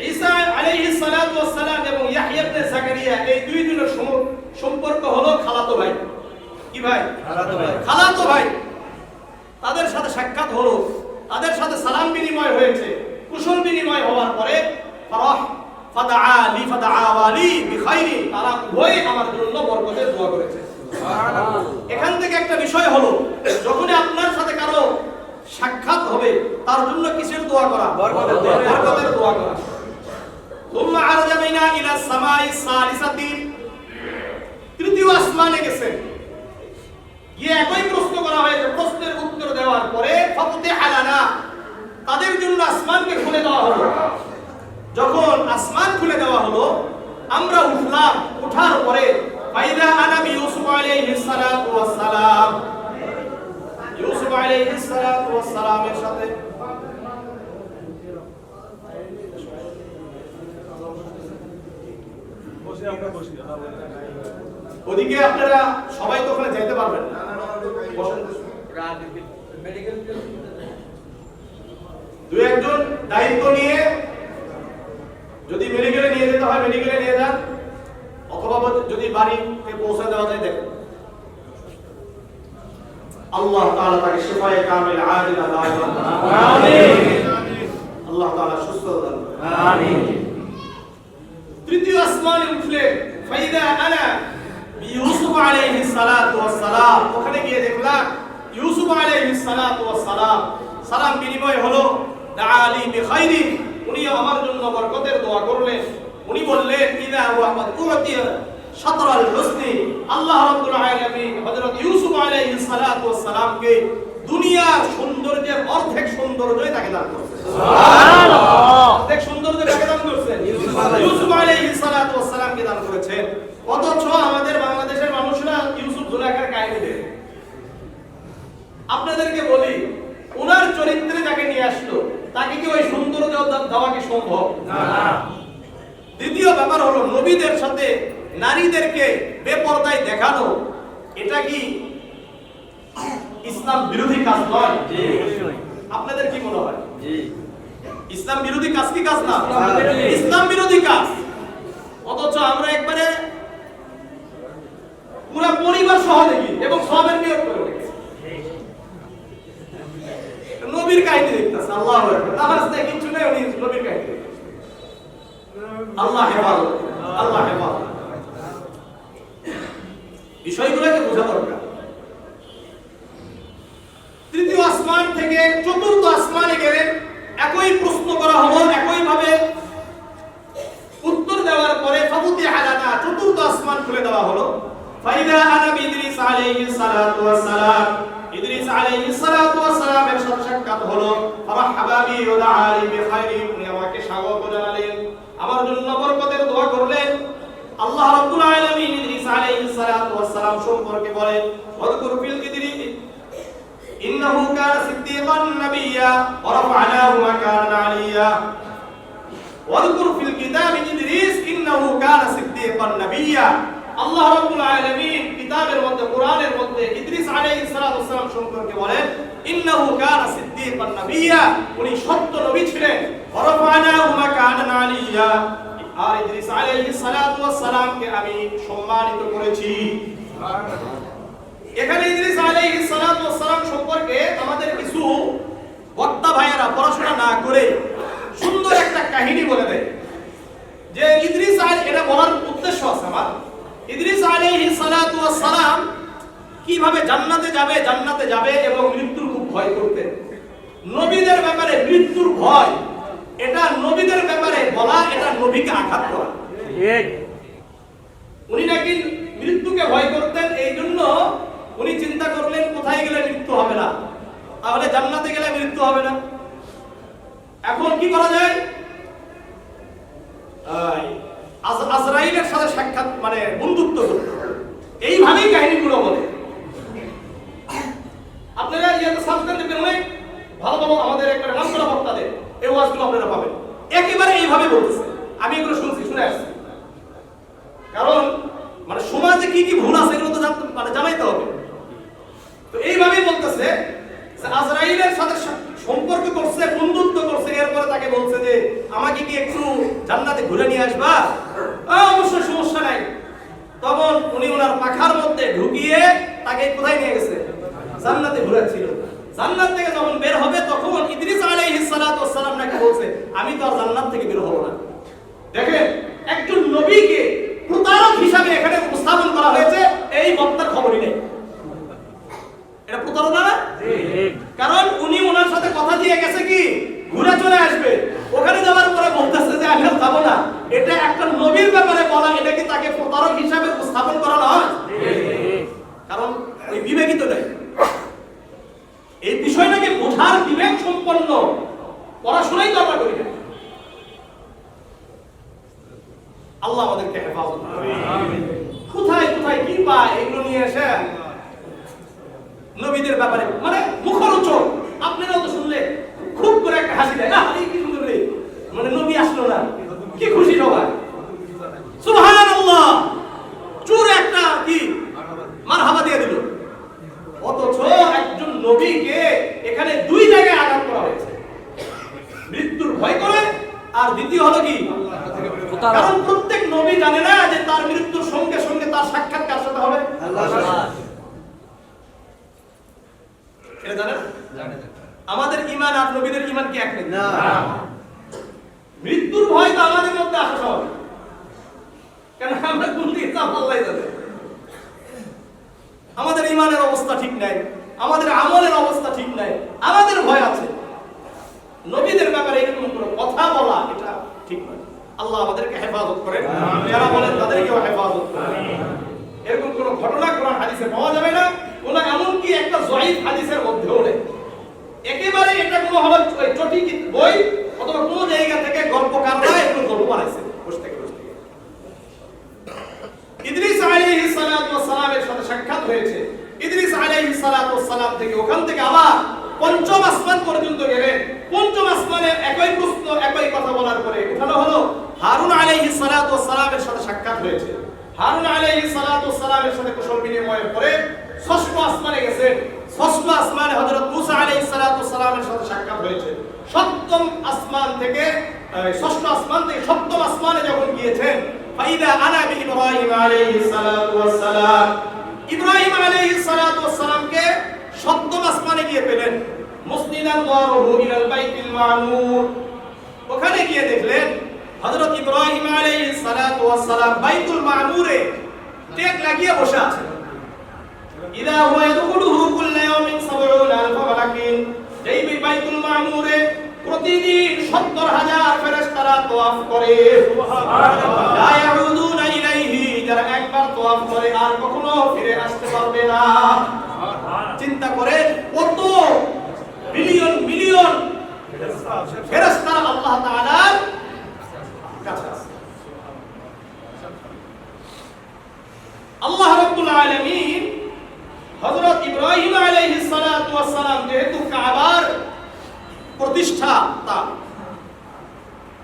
ঈসা আলাইহিস সালাতু ওয়াস সালাম এবং ইয়াহইয়া ইবনে যাকারিয়া এই দুইজনের সম্পর্ক হলো খালাতো ভাই। কি ভাই? খালাতো ভাই। তাদের সাথে সাক্ষাৎ হলো, তাদের সাথে সালাম বিনিময় হয়েছে। কুশল বিনিময় হওয়ার পরে ফাদাআ ওয়ালি বিখাইরি, তারা উভয়ে আমার জন্য বরকতের দোয়া করেছে। এখান থেকে একটা বিষয় হলো যখনই আপনার সাথে কারো সাক্ষাৎ হবে তার জন্য কিসের দোয়া করা? বরকতের দোয়া করা। আরাজা বাইনা ইলা সামাই সালিসাতি, তৃতীয় আসমানে গেছেন, গিয়ে একই প্রশ্ন করা হয়েছে। প্রশ্নের উত্তর দেওয়ার পরে ফাতিহা লানা, তাদের জন্য আসমানকে খুলে দেওয়া হলো। যখন আসমান খুলে দেওয়া হলো, আমরা উঠলাম। ওঠার পরে ফাইদা আনা ইউসুফ আলাইহিস সালাতু ওয়াস সালাম, ইউসুফ আলাইহিস সালাতু ওয়াস সালামের সাথে ওদিকে আপনারা সবাই তো ওখানে যেতে পারবেন না, দু একজন দায়িত্ব নিয়ে, যদি মেডিকেলে নিয়ে যেতে হয় মেডিকেলে নিয়ে যান, অথবা যদি বাড়িতে পৌঁছে দেওয়া যায় দেখুন। আল্লাহ তাআলা তাকে শিফায়ে কামিল আজিলা দান করুন, আমিন। আল্লাহ তাআলা সুস্থতা দান করুন, আমিন। তৃতীয় আসমানে উঠলে ফাইদা আনা ইউসুফ আলাইহিস সালাতু ওয়াস সালাম, ওখানে গিয়ে দেখলাম ইউসুফ আলাইহিস সালাতু ওয়াস সালাম, সালাম বিনিময় হলো। দাআলি বিখাইরিন, উনি আমার জন্য বরকতের দোয়া করলেন। উনি বললেন ইদা ওয়া কাদ উতিয়া শাতরাল হুসনি, আল্লাহ রাব্বুল আলামিন হযরত ইউসুফ আলাইহিস সালাতু ওয়াস সালামকে দুনিয়ার সৌন্দর্যের অর্ধেক সৌন্দর্যই তাকে দান করেছেন। সুবহানাল্লাহ, অর্ধেক সৌন্দর্য কাকে দান করেছেন? ইউসুফ আলাইহিস সালাতু ওয়াস সালামকে দান করেছেন। অথচ আমাদের বাংলাদেশের মানুষরা ইউসুফ জুলাইখার কাহিনী দেয়। আপনাদেরকে বলি, ওনার চরিত্রে যাকে নিয়ে আসলো তাকে কি ওই সৌন্দর্য দেওয়া কি সম্ভব? না। দ্বিতীয় ব্যাপার হলো নবীদের সাথে নারীদেরকে বেপরদায় দেখানো, এটা কি ইসলাম বিরোধী কাজ নয়? আপনাদের কি মনে হয়? ইসলাম বিরোধী কাজ কি কাজ না? ইসলাম বিরোধী কাজ। অথচ আমরা একবারে পুরো পরিবার সহ দেখি এবং সবের নিয়োগ করে দেখি। নবীর কাহিনী দেখতেছে, আল্লাহু আকবার, নামাজ নেই কিছু নেই, উনি নবীর কাহিনী দেখতেছে। আল্লাহ হেফাজত, আল্লাহ হেফাজত। বিষয়গুলোকে বোঝা দরকার। তৃতীয় আসমান থেকে চতুর্থ আসমানে গেলেন, একই প্রশ্ন করা হলো, একই ভাবে উত্তর দেওয়ার পরে ফাতিহা লানা, চতুর্থ আসমান খুলে দেওয়া হলো। ফাইদা আনা ইদ্রিস আলাইহিস সালাতু ওয়াস সালাম, ইদ্রিস আলাইহিস সালাতু ওয়াস সালামের সাথে সাক্ষাৎ হলো। ফারহাবা বি ওয়া দাআলি বিখাইরিন, উনি আমাকে স্বাগত জানালেন, আমার জন্য বরকতের দোয়া করলেন। আল্লাহ রাব্বুল আলামিন ইদ্রিস আলাইহিস সালাতু ওয়াস সালাম সম্পর্কে বলেন, ওয়াযকুর ফিল ইদ্রিস ইন্নাহু কানা সিদ্দীকান নাবিয়্যা ওয়া রাফা'নাহু মাকানান আলিয়্যা। ওয়াযকুর ফিল কিতাবি ইদ্রিস ইন্নাহু কানা সিদ্দীকান নাবিয়্যা। আল্লাহ রাব্বুল আলামিন কিতাবের মধ্যে, কোরআনের মধ্যে ইদ্রিস আলাইহিস সালাতু ওয়াস সালাম সম্পর্কে বলেন, ইন্নাহু কানা সিদ্দীকান নাবিয়্যা, উনি সত্য নবী ছিলেন। ওয়া রাফা'নাহু মাকানান আলিয়্যা, আর ইদ্রিস আলাইহিস সালাতু ওয়াস সালামকে আমি সম্মানিত করেছি। সুবহানাল্লাহ। এখানে ইদ্রিস আলাইহিস সালাতু ওয়াস সালাম সম্পর্কে আমাদের কিছু বক্তা ভাইয়েরা পড়াশোনা না করে সুন্দর একটা কাহিনী বলে দেয় যে ইদ্রিস এটা বলার উদ্দেশ্য আছে আমার। ইদ্রিস আলাইহিস সালাতু ওয়াস সালাম কিভাবে জান্নাতে যাবে এবং মৃত্যুর খুব ভয় করতেন। নবীদের ব্যাপারে মৃত্যুর ভয়, এটা নবীদের ব্যাপারে বলা, এটা নবীকে আঘাত করা। ঠিক, উনি নাকি মৃত্যুকে ভয় করতেন, এই জন্য উনি চিন্তা করলেন কোথায় গেলে মৃত্যু হবে না, তাহলে জান্নাতে গেলে মৃত্যু হবে না। এখন কি করা যায়? আজরাইলের সাথে সাক্ষাৎ, মানে বন্ধুত্ব করতে, এইভাবেই কাহিনীগুলো বলে। আপনারা ইয়াতে সাবস্ক্রাইব করবেন, অনেক ভালো ভালো আমাদের একটা নাম করা বক্তাদের এই ওয়াজগুলো আপনারা পাবেন, একেবারে এইভাবে বলতেছে। আমি এগুলো শুনে আসছি, কারণ মানে সমাজে কি কি ভুল আছে এগুলো তো জানাইতে হবে। তো এইভাবেই বলতেছে যে আজরাইলের সাথে সম্পর্ক করছে, বন্ধুত্ব করছে, এরপরে তাকে বলছে যে আমাকে কি একটু জান্নাতে ঘুরে নিয়ে আসবা? অবশ্যই, সমস্যা নাই। তখন উনি ওনার পাখার মধ্যে ঢুকিয়ে তাকে কোথায় নিয়ে গেছে? জান্নাতে ঘুরাচ্ছিল। জান্নাত থেকে যখন বের হবে তখন ইদ্রিস আলাইহিস সালাতু ওয়াস সালাম নাকি বলছে আমি তো আর জান্নাত থেকে বের হব না। দেখেন, একজন নবীকে প্রতারক হিসাবে এখানে উপস্থাপন করা হয়েছে, এই বক্তার খবরই নেই। এটা প্রতারণা না? কারণ উনি ওনার সাথে কথা দিয়ে গেছে কি ঘুরে চলে আসবে, ওখানে যাওয়ার পরে বলতেছে যে আমি আর যাবো না। এটা আল্লাহ আমাদেরকে হেফাজত করুন। কোথায় কোথায় কি পায় এগুলো নিয়ে এসে নবীদের ব্যাপারে মানে মুখরোচক, আপনারাও তো শুনলে খুব করে একটা হাসি দেয়, আরে কি সুন্দর রে, মানে নবী আসলো না, কি খুশি সবাই, সুবহানাল্লাহ, চোর একটা কি মারহাবা দিয়ে দিল। অথচ একজন নবীকে এখানে দুই জায়গায় আঘাত করা হয়েছে, মৃত্যুর ভয় করে, আর দ্বিতীয় হলো কি, কারণ প্রত্যেক নবী জানে না যে তার মৃত্যুর সঙ্গে সঙ্গে তার সাক্ষাৎ কার সাথে হবে, আল্লাহর সাথে। এটা জানেন? আমাদের ঈমান আর নবীদের ঈমান কি এক না? মৃত্যুর ভয় তো আমাদের মধ্যে আসা স্বাভাবিক, কারণ আমরা কোন দিকে যাব আল্লাহই জানে। আমাদের ঈমানের অবস্থা ঠিক নাই, আমাদের আমলের অবস্থা ঠিক নাই, আমাদের ভয় আছে। নবীদের ব্যাপারে এরকম কোনো কথা বলা এটা ঠিক নয়। আল্লাহ আমাদেরকে হেফাজত করেন, যারা বলেন তাদেরকেও হেফাজত করেন। এরকম কোনো ঘটনা কোরআন হাদিসে পাওয়া যাবে না, কোন এমনকি একটা যঈফ হাদিসের মধ্যেও নেই। একেবারে এটা কোনো হলো চটি বই অথবা কোন জায়গা থেকে গল্পকাররা এরকম গল্প বানাইছে বসে থেকে। ইদ্রিস আলাইহিস সালাতু ওয়াস সালামের সাথে সাক্ষাৎ হয়েছে। ইদ্রিস আলাইহিস সালাতু ওয়াস সালাম থেকে ওখান থেকে আবার পঞ্চম আসমান পর্যন্ত গেলেন। পঞ্চম আসমানে একই প্রশ্ন একই কথা বলার পরে ওখানে হলো হারুন আলাইহিস সালাতু ওয়াস সালামের সাথে সাক্ষাৎ হয়েছে। হারুন আলাইহিস সালাতু ওয়াস সালামের সাথে কুশল বিনিময়ের পরে ষষ্ঠ আসমানে গেছেন। ষষ্ঠ আসমানে হযরত মূসা আলাইহিস সালাতু ওয়াস সালামের সাথে সাক্ষাৎ হয়েছে। সপ্তম আসমান থেকে ষষ্ঠ আসমান থেকে সপ্তম আসমানে যখন গিয়েছেন, ফাইদা আনা বিইব্রাহিম আলাইহিস সালাতু ওয়াস সালাম, ইব্রাহিম আলাইহিস সালাতু ওয়াস সালামকে সপ্তম আসমানে গিয়ে পেলেন। মুসনিদান ওয়ারহু ইলাল বাইতুল মামুর, ওখানে গিয়ে দেখলেন হযরত ইব্রাহিম আলাইহিস সালাতু ওয়াস সালাম বাইতুল মামুরে টেক লাগিয়ে বসে আছেন। ইদা হুয়া ইয়াদখুলুহু কুল্লা ইয়াওমিন ৭০,০০০ মালাকিন, এই বাইতুল মামুরে প্রতিদিন ৭০,০০০ ফেরেশতারা তওয়াফ করে। সুবহানাল্লাহ, লা ইয়াউদুনা ইলাইহি, যারা একবার তওয়াফ করে আর কখনো ফিরে আসতে পারবে না। চিন্তা করে কত মিলিয়ন মিলিয়ন ফেরেশতা আল্লাহ তাআলার কাছে আছে। আল্লাহ রাব্বুল আলামিন হযরত ইব্রাহিম আলাইহিস সালাতু ওয়াস সালাম যেহেতু কাবার প্রতিষ্ঠাতা,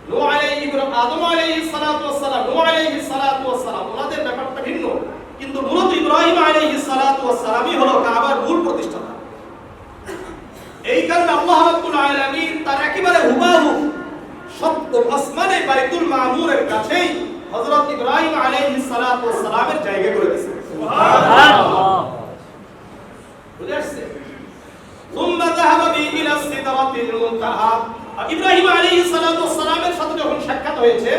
নূহ আলাইহিস আদম আলাইহিস সালাতু ওয়াস সালাম, নূহ আলাইহিস সালাতু ওয়াস সালাম ওনাদের ব্যাপারটা ভিন্ন, কিন্তু মূলত ইব্রাহিম আলাইহিস সালাতু ওয়াস সালামই হলো কাবার মূল প্রতিষ্ঠাতা। এই কারণে আল্লাহ রাব্বুল আলামিন তার একেবারে হুবহু সপ্তম আসমানে বাইতুল মামুরের কাছেই হযরত ইব্রাহিম আলাইহিস সালাতু ওয়াস সালামের জায়গা করে দিয়েছেন। সুবহানাল্লাহ, বুঝে আসছে? ثم ذهب به الى السدرة المنتهى, ইব্রাহিম আলাইহিস সালাতু ওয়াস সালামের সাথে যখন সাক্ষাৎ হয়েছে,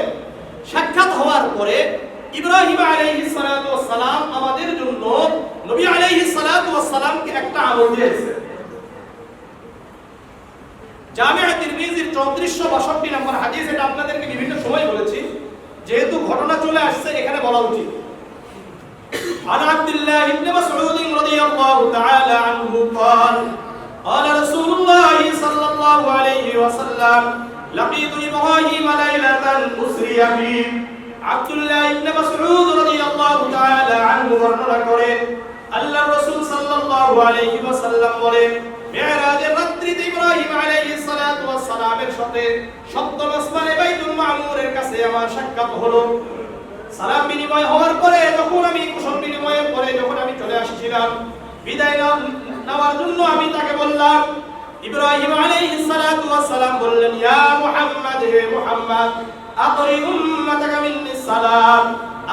সাক্ষাৎ হওয়ার পরে ইব্রাহিম আলাইহিস সালাতু ওয়াস সালাম আমাদের জন্য নবী আলাইহিস সালাতু ওয়াস সালামকে একটা আমল দিয়েছেন। জামিআ তিরমিজির 3462 নম্বর হাদিস, এটা আপনাদেরকে বিভিন্ন সময় বলেছি, যেহেতু ঘটনা চলে আসছে এখানে বলা উচিত। عن عبد الله بن مسعود رضي الله تعالى عنه قال قال رسول الله صلى الله عليه وسلم لقيت إبراهيم ليلة أسري بي. عبد الله بن مسعود رضي الله تعالى عنه বর্ণনা করেন আল্লাহর রাসূল সাল্লাল্লাহু আলাইহি ওয়াসাল্লাম বলেন, মিরাজের রাত্রিতে ইব্রাহিম আলাইহিস সালাতু ওয়াস সালামের সাথে সপ্তম আসমানে বাইতুল মামুরের কাছে আমার সাক্ষাৎ হলো। সালাম বিনিময় হওয়ার পরে যখন আমি কুশল বিনিময়ের পরে যখন আমি চলে আসছিলাম বিদায় নেওয়ার জন্য, আমি তাকে বললাম, ইব্রাহিম আলাইহিস সালাতু ওয়াস সালাম বললেন, ইয়া মুহাম্মদ, হে মুহাম্মদ, আতরি উম্মাতাকা মিন্নিস সালাম,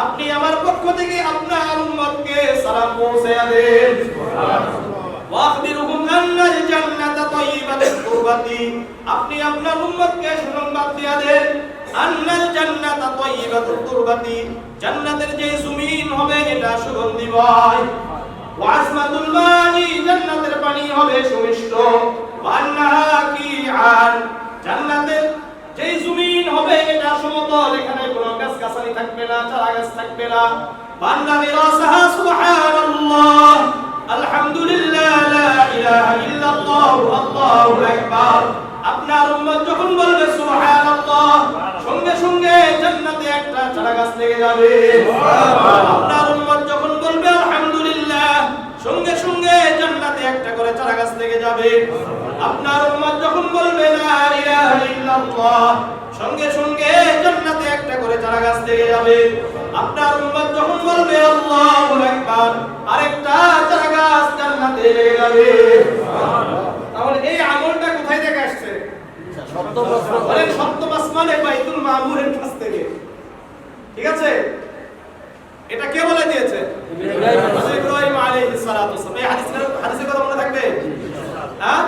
আপনি আমার পক্ষ থেকে আপনার উম্মতকে সালাম পৌঁছে দেন। সুবহানাল্লাহ, ওয়া আখবিরুহুম আন্নাল জান্নাতা তাইয়্যিবাতুত তুরবাতি, আপনি আপনার উম্মতকে সুসংবাদ দিয়ে দেন, আন্নাল জান্নাতা তাইয়্যিবাতুত তুরবাতি, জান্নাতের যে জমিন হবে এটা সুগন্ধিময়, ওয়া আসমাতুল মানি, জান্নাতের পানি হবে সুমিষ্ট, ওয়া আন্নাহা কিআন, জান্নাতের যে জমিন হবে এটা সমতল, এখানে কোনো গাছগাছালি থাকবে না, চারা গাছ থাকবে না, বান্না বিরাসাহা সুবহানাল্লাহ, আলহামদুলিল্লাহ, লা ইলাহা ইল্লাল্লাহ, আল্লাহু আকবার। আপনার উম্মত যখন বলবে সুবহানাল্লাহ, সঙ্গে সঙ্গে জান্নাতে একটা চারা গাছ লেগে যাবে। আপনার উম্মত যখন বলবে আলহামদুলিল্লাহ, সঙ্গে সঙ্গে জান্নাতে একটা করে চারা গাছ লেগে যাবে। আপনার উম্মত যখন বলবে লা ইলাহা ইল্লাল্লাহ, সঙ্গে সঙ্গে জান্নাতে একটা করে চারা গাছ লেগে যাবে। আপনার উম্মত যখন বলবে আল্লাহু আকবার, আরেকটা চারা গাছ জান্নাতে লেগে যাবে। তাহলে এই আমলটা কোথায় থেকে আসছে? সপ্তম আসমানে বাইতুল মামুরের কাছ থেকে। ঠিক আছে, এটা কে বলে দিয়েছে? ইব্রাহিম আলাইহিস সালাতু ওয়াস সালাম। এই হাদিসের কথা মনে থাকবে? হ্যাঁ,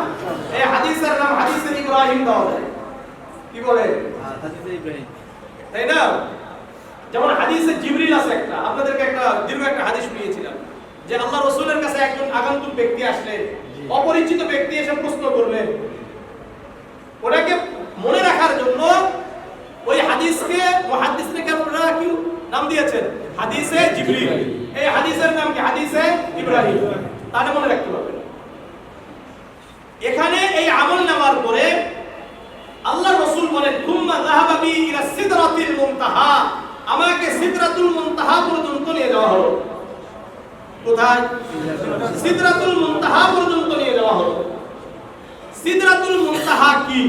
এই হাদিসের নাম হাদিসে ইব্রাহিম দেওয়া যায়। কি বলে? হাদিসে ইব্রাহিম, তাই না? যেমন হাদিসে জিবরিল আছে একটা, আপনাদেরকে একটা দীর্ঘ একটা হাদিস শুনিয়েছিলাম যে আল্লাহ রাসূলের কাছে একজন আগন্তুক ব্যক্তি আসলেন, অপরিচিত ব্যক্তি এসে প্রশ্ন করলেন। ওটাকে মনে রাখার জন্য ওই হাদিসকে মুহাদ্দিসরা কেরামরা কি নাম দিয়েছেন? হাদিসে জিবরিল। এই হাদিসের নাম কি? হাদিসে ইব্রাহিম। তাহলে মনে রাখতে হবে। এখানে এই আমল নেওয়ার পরে আল্লাহ রাসূল বলেন থুম্মা যাহাবা বি ইলা সিদরাতিল মুনতাহা, আমাকে সিদরাতুল মুনতাহা পর্যন্ত নিয়ে যাওয়া হলো। কোথায়? সিদরাতুল মুনতাহা পর্যন্ত নিয়ে যাওয়া হলো। সিদরাতুল মুনতাহা কি?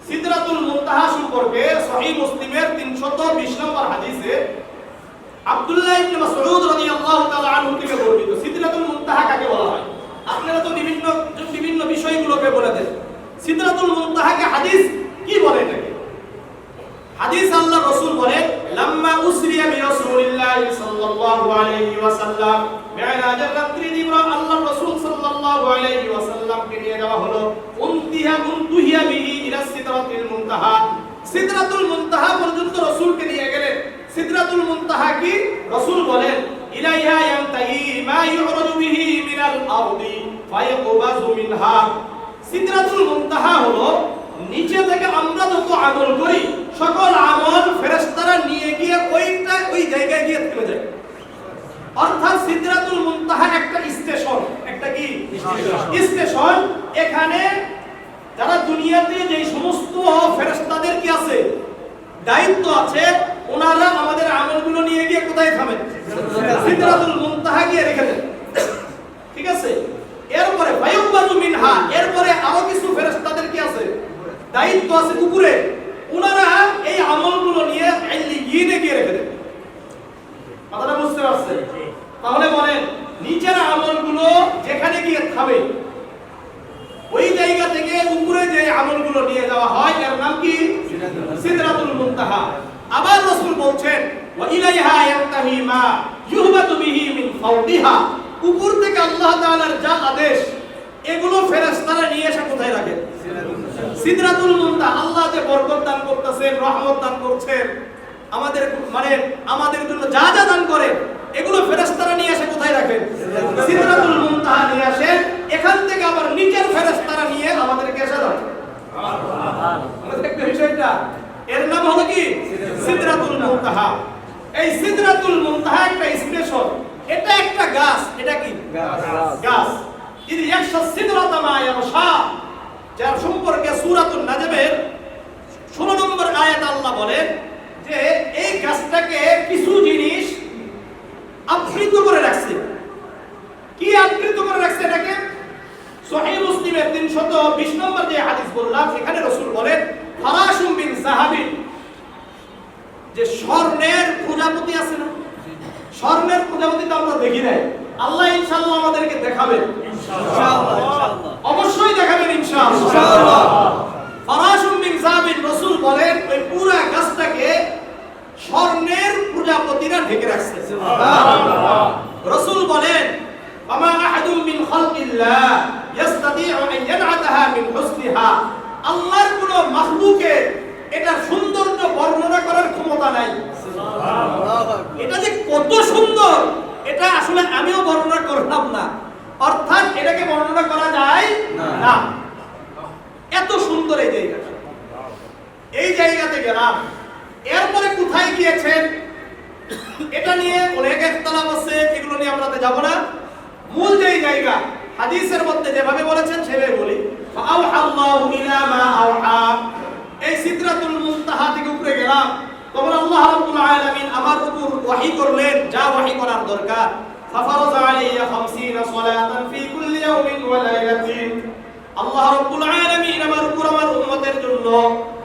সিদরাতুল মুনতাহা সম্পর্কে সহিহ মুসলিমের 320 নম্বর হাদিসে আব্দুল্লাহ ইবনে মাসউদ রাদিয়াল্লাহু তাআলা আনহু থেকে বর্ণিত। সিদরাতুল মুনতাহা কাকে বলা হয়? আপনারা তো বিভিন্ন বিষয়গুলোকে বলে দেন। সিদরাতুল মুনতাহাকে হাদিস কি বলে এটাকে? হাদিস আল্লাহ রাসূল বলেন লাম্মা উসরিয়া বি রাসূলিল্লাহি সাল্লাল্লাহু আলাইহি ওয়াসাল্লাম, মিরাজের রাত্রি আল্লাহ রাসূল সাল্লাল্লাহু আলাইহি ওয়াসাল্লামকে নিয়ে যাওয়া হলো। উনতুহিয়া বিহি ইলা সিদরাতিল মুনতাহা, সিদরাতুল মুনতাহা পর্যন্ত রাসূলকে নিয়ে গেলেন। সিদরাতুল মুনতাহা কি? রাসূল বলেন ইলাইহা ইয়ানতাহি মা ইউরাজু বিহি মিনাল আরদি ফায়াকুবাজু মিনহা। সিদরাতুল মুনতাহা হলো নিচে থেকে আমরা যত আমল করি সকল আমল ফেরেশতারা নিয়ে গিয়ে ওই জায়গায় গিয়ে থেমে যায়। অর্থাৎ সিদরাতুল মুনতাহা একটা স্টেশন, একটা কি স্টেশন। এখানে যারা দুনিয়াতে যে সমস্ত ফেরেশতাদের কি আছে, দায়িত্ব আছে, ওনারা আমাদের আমলগুলো নিয়ে গিয়ে কোথায় থামেন? সিদরাতুল মুনতাহা গিয়ে রেখে দেন। ঠিক আছে, এরপরে ফায়াকুবাজু মিনহা, এরপরে আরো কিছু ফেরেশতাদের কি আছে, দায়িত্ব আছে উপরে, ওনারা এই আমলগুলো নিয়ে ইল্লিয়িনে গিয়ে রেখে দেন। কথাটা বুঝতে পারছেন? তাহলে বলেন নিচের আমলগুলো যেখানে গিয়ে থামে ওই জায়গা থেকে উপরে যে আমলগুলো নিয়ে যাওয়া হয় এর নাম কি? সিদরাতুল মুনতাহা। আবার রাসূল বলছেন ওয়া ইলাইহা ইয়ানতাহি মা ইউহবাতু বিহি মিন ফাওকিহা, উপর থেকে আল্লাহ তাআলার যা আদেশ এগুলো ফেরেশতারা নিয়ে এসে কোথায় রাখেন? সিদরাতুল মুনতাহা। আল্লাহ যে বরকত দান করতেছেন, রহমত দান করছেন, আমাদের আমাদের জন্য যা যা দান করে এগুলো ফেরেশতারা নিয়ে এসে কোথায় রাখেন? সিদরাতুল মুনতাহা নিয়ে আসেন। এখান থেকে আবার নিচের ফেরেশতারা নিয়ে আমাদেরকে এসে রাখেন। আমাদের একটা বিষয়টা, এর নাম হলো কি? সিদরাতুল মুনতাহা। এই সিদরাতুল মুনতাহা একটা স্টেশন, এটা একটা গাছ। এটা কি গাছ? ইদি ইয়াকশা সিদরাতা মা ইয়াশা, যার সম্পর্কে সূরাতুন নাজমের 16 নম্বর আয়াত আল্লাহ বলেন যে এই গাছটাকে কিছু জিনিস আবৃত করে রাখছে। কি আবৃত করে রাখছে এটাকে? সহিহ মুসলিমের 320 নম্বর যে হাদিস বললাম, এখানে রাসূল বলেন ফারাশুম বিন যাহাবিন, যে স্বর্ণের প্রজাপতি আছে না, স্বর্ণের প্রজাপতি তো আমরা দেখি নাই, আল্লাহ ইনশাআল্লাহ আমাদেরকে দেখাবেন। ইনশাআল্লাহ অবশ্যই দেখাবেন ইনশাআল্লাহ। ফারাশুম বিন যাহাবিন, রাসূল বলেন ওই পুরো গাছটাকে স্বর্ণের প্রজাপতিরা ঢেকে রাখছে। সুবহানাল্লাহ। রাসূল বলেন ফামা আহাদুম মিন খালকিল্লাহ ইস্তাতিউ আন ইয়ানআতাহা মিন হুসনিহা, আল্লাহর কোন মাখলুকে এটা সৌন্দর্য বর্ণনা করার ক্ষমতা নাই। সুবহানাল্লাহ। এটা যে কত সুন্দর এটা আসলে আমিও বর্ণনা করলাম না, অর্থাৎ এটাকে বর্ণনা করা যায় না। এত সুন্দর এই জায়গাটা। এই জায়গাতে গেলাম, এরপরে কোথায় গিয়েছেন এটা নিয়ে অনেক ইখতিলাফ আছে, এগুলো নিয়ে আমরা যাব না। মূল যেই জায়গা হাদিসের মধ্যে যেভাবে বলেছেন সেভাবে বলি। ফাআওহাল্লাহু ইলা মা আওহা, এই সিদরাতুল মুনতাহা থেকে উপরে গেলাম, তখন আল্লাহ রাব্বুল আলামিন আমার উপর ওহী করলেন যা ওহী করার দরকার ফাফারাযা আলাইয়া 50 সালাতান ফি কুল্লি ইয়াউমিন ওয়া লাইলাতিন আল্লাহ রাব্বুল আলামিন আমার উপর আমার উম্মতের জন্য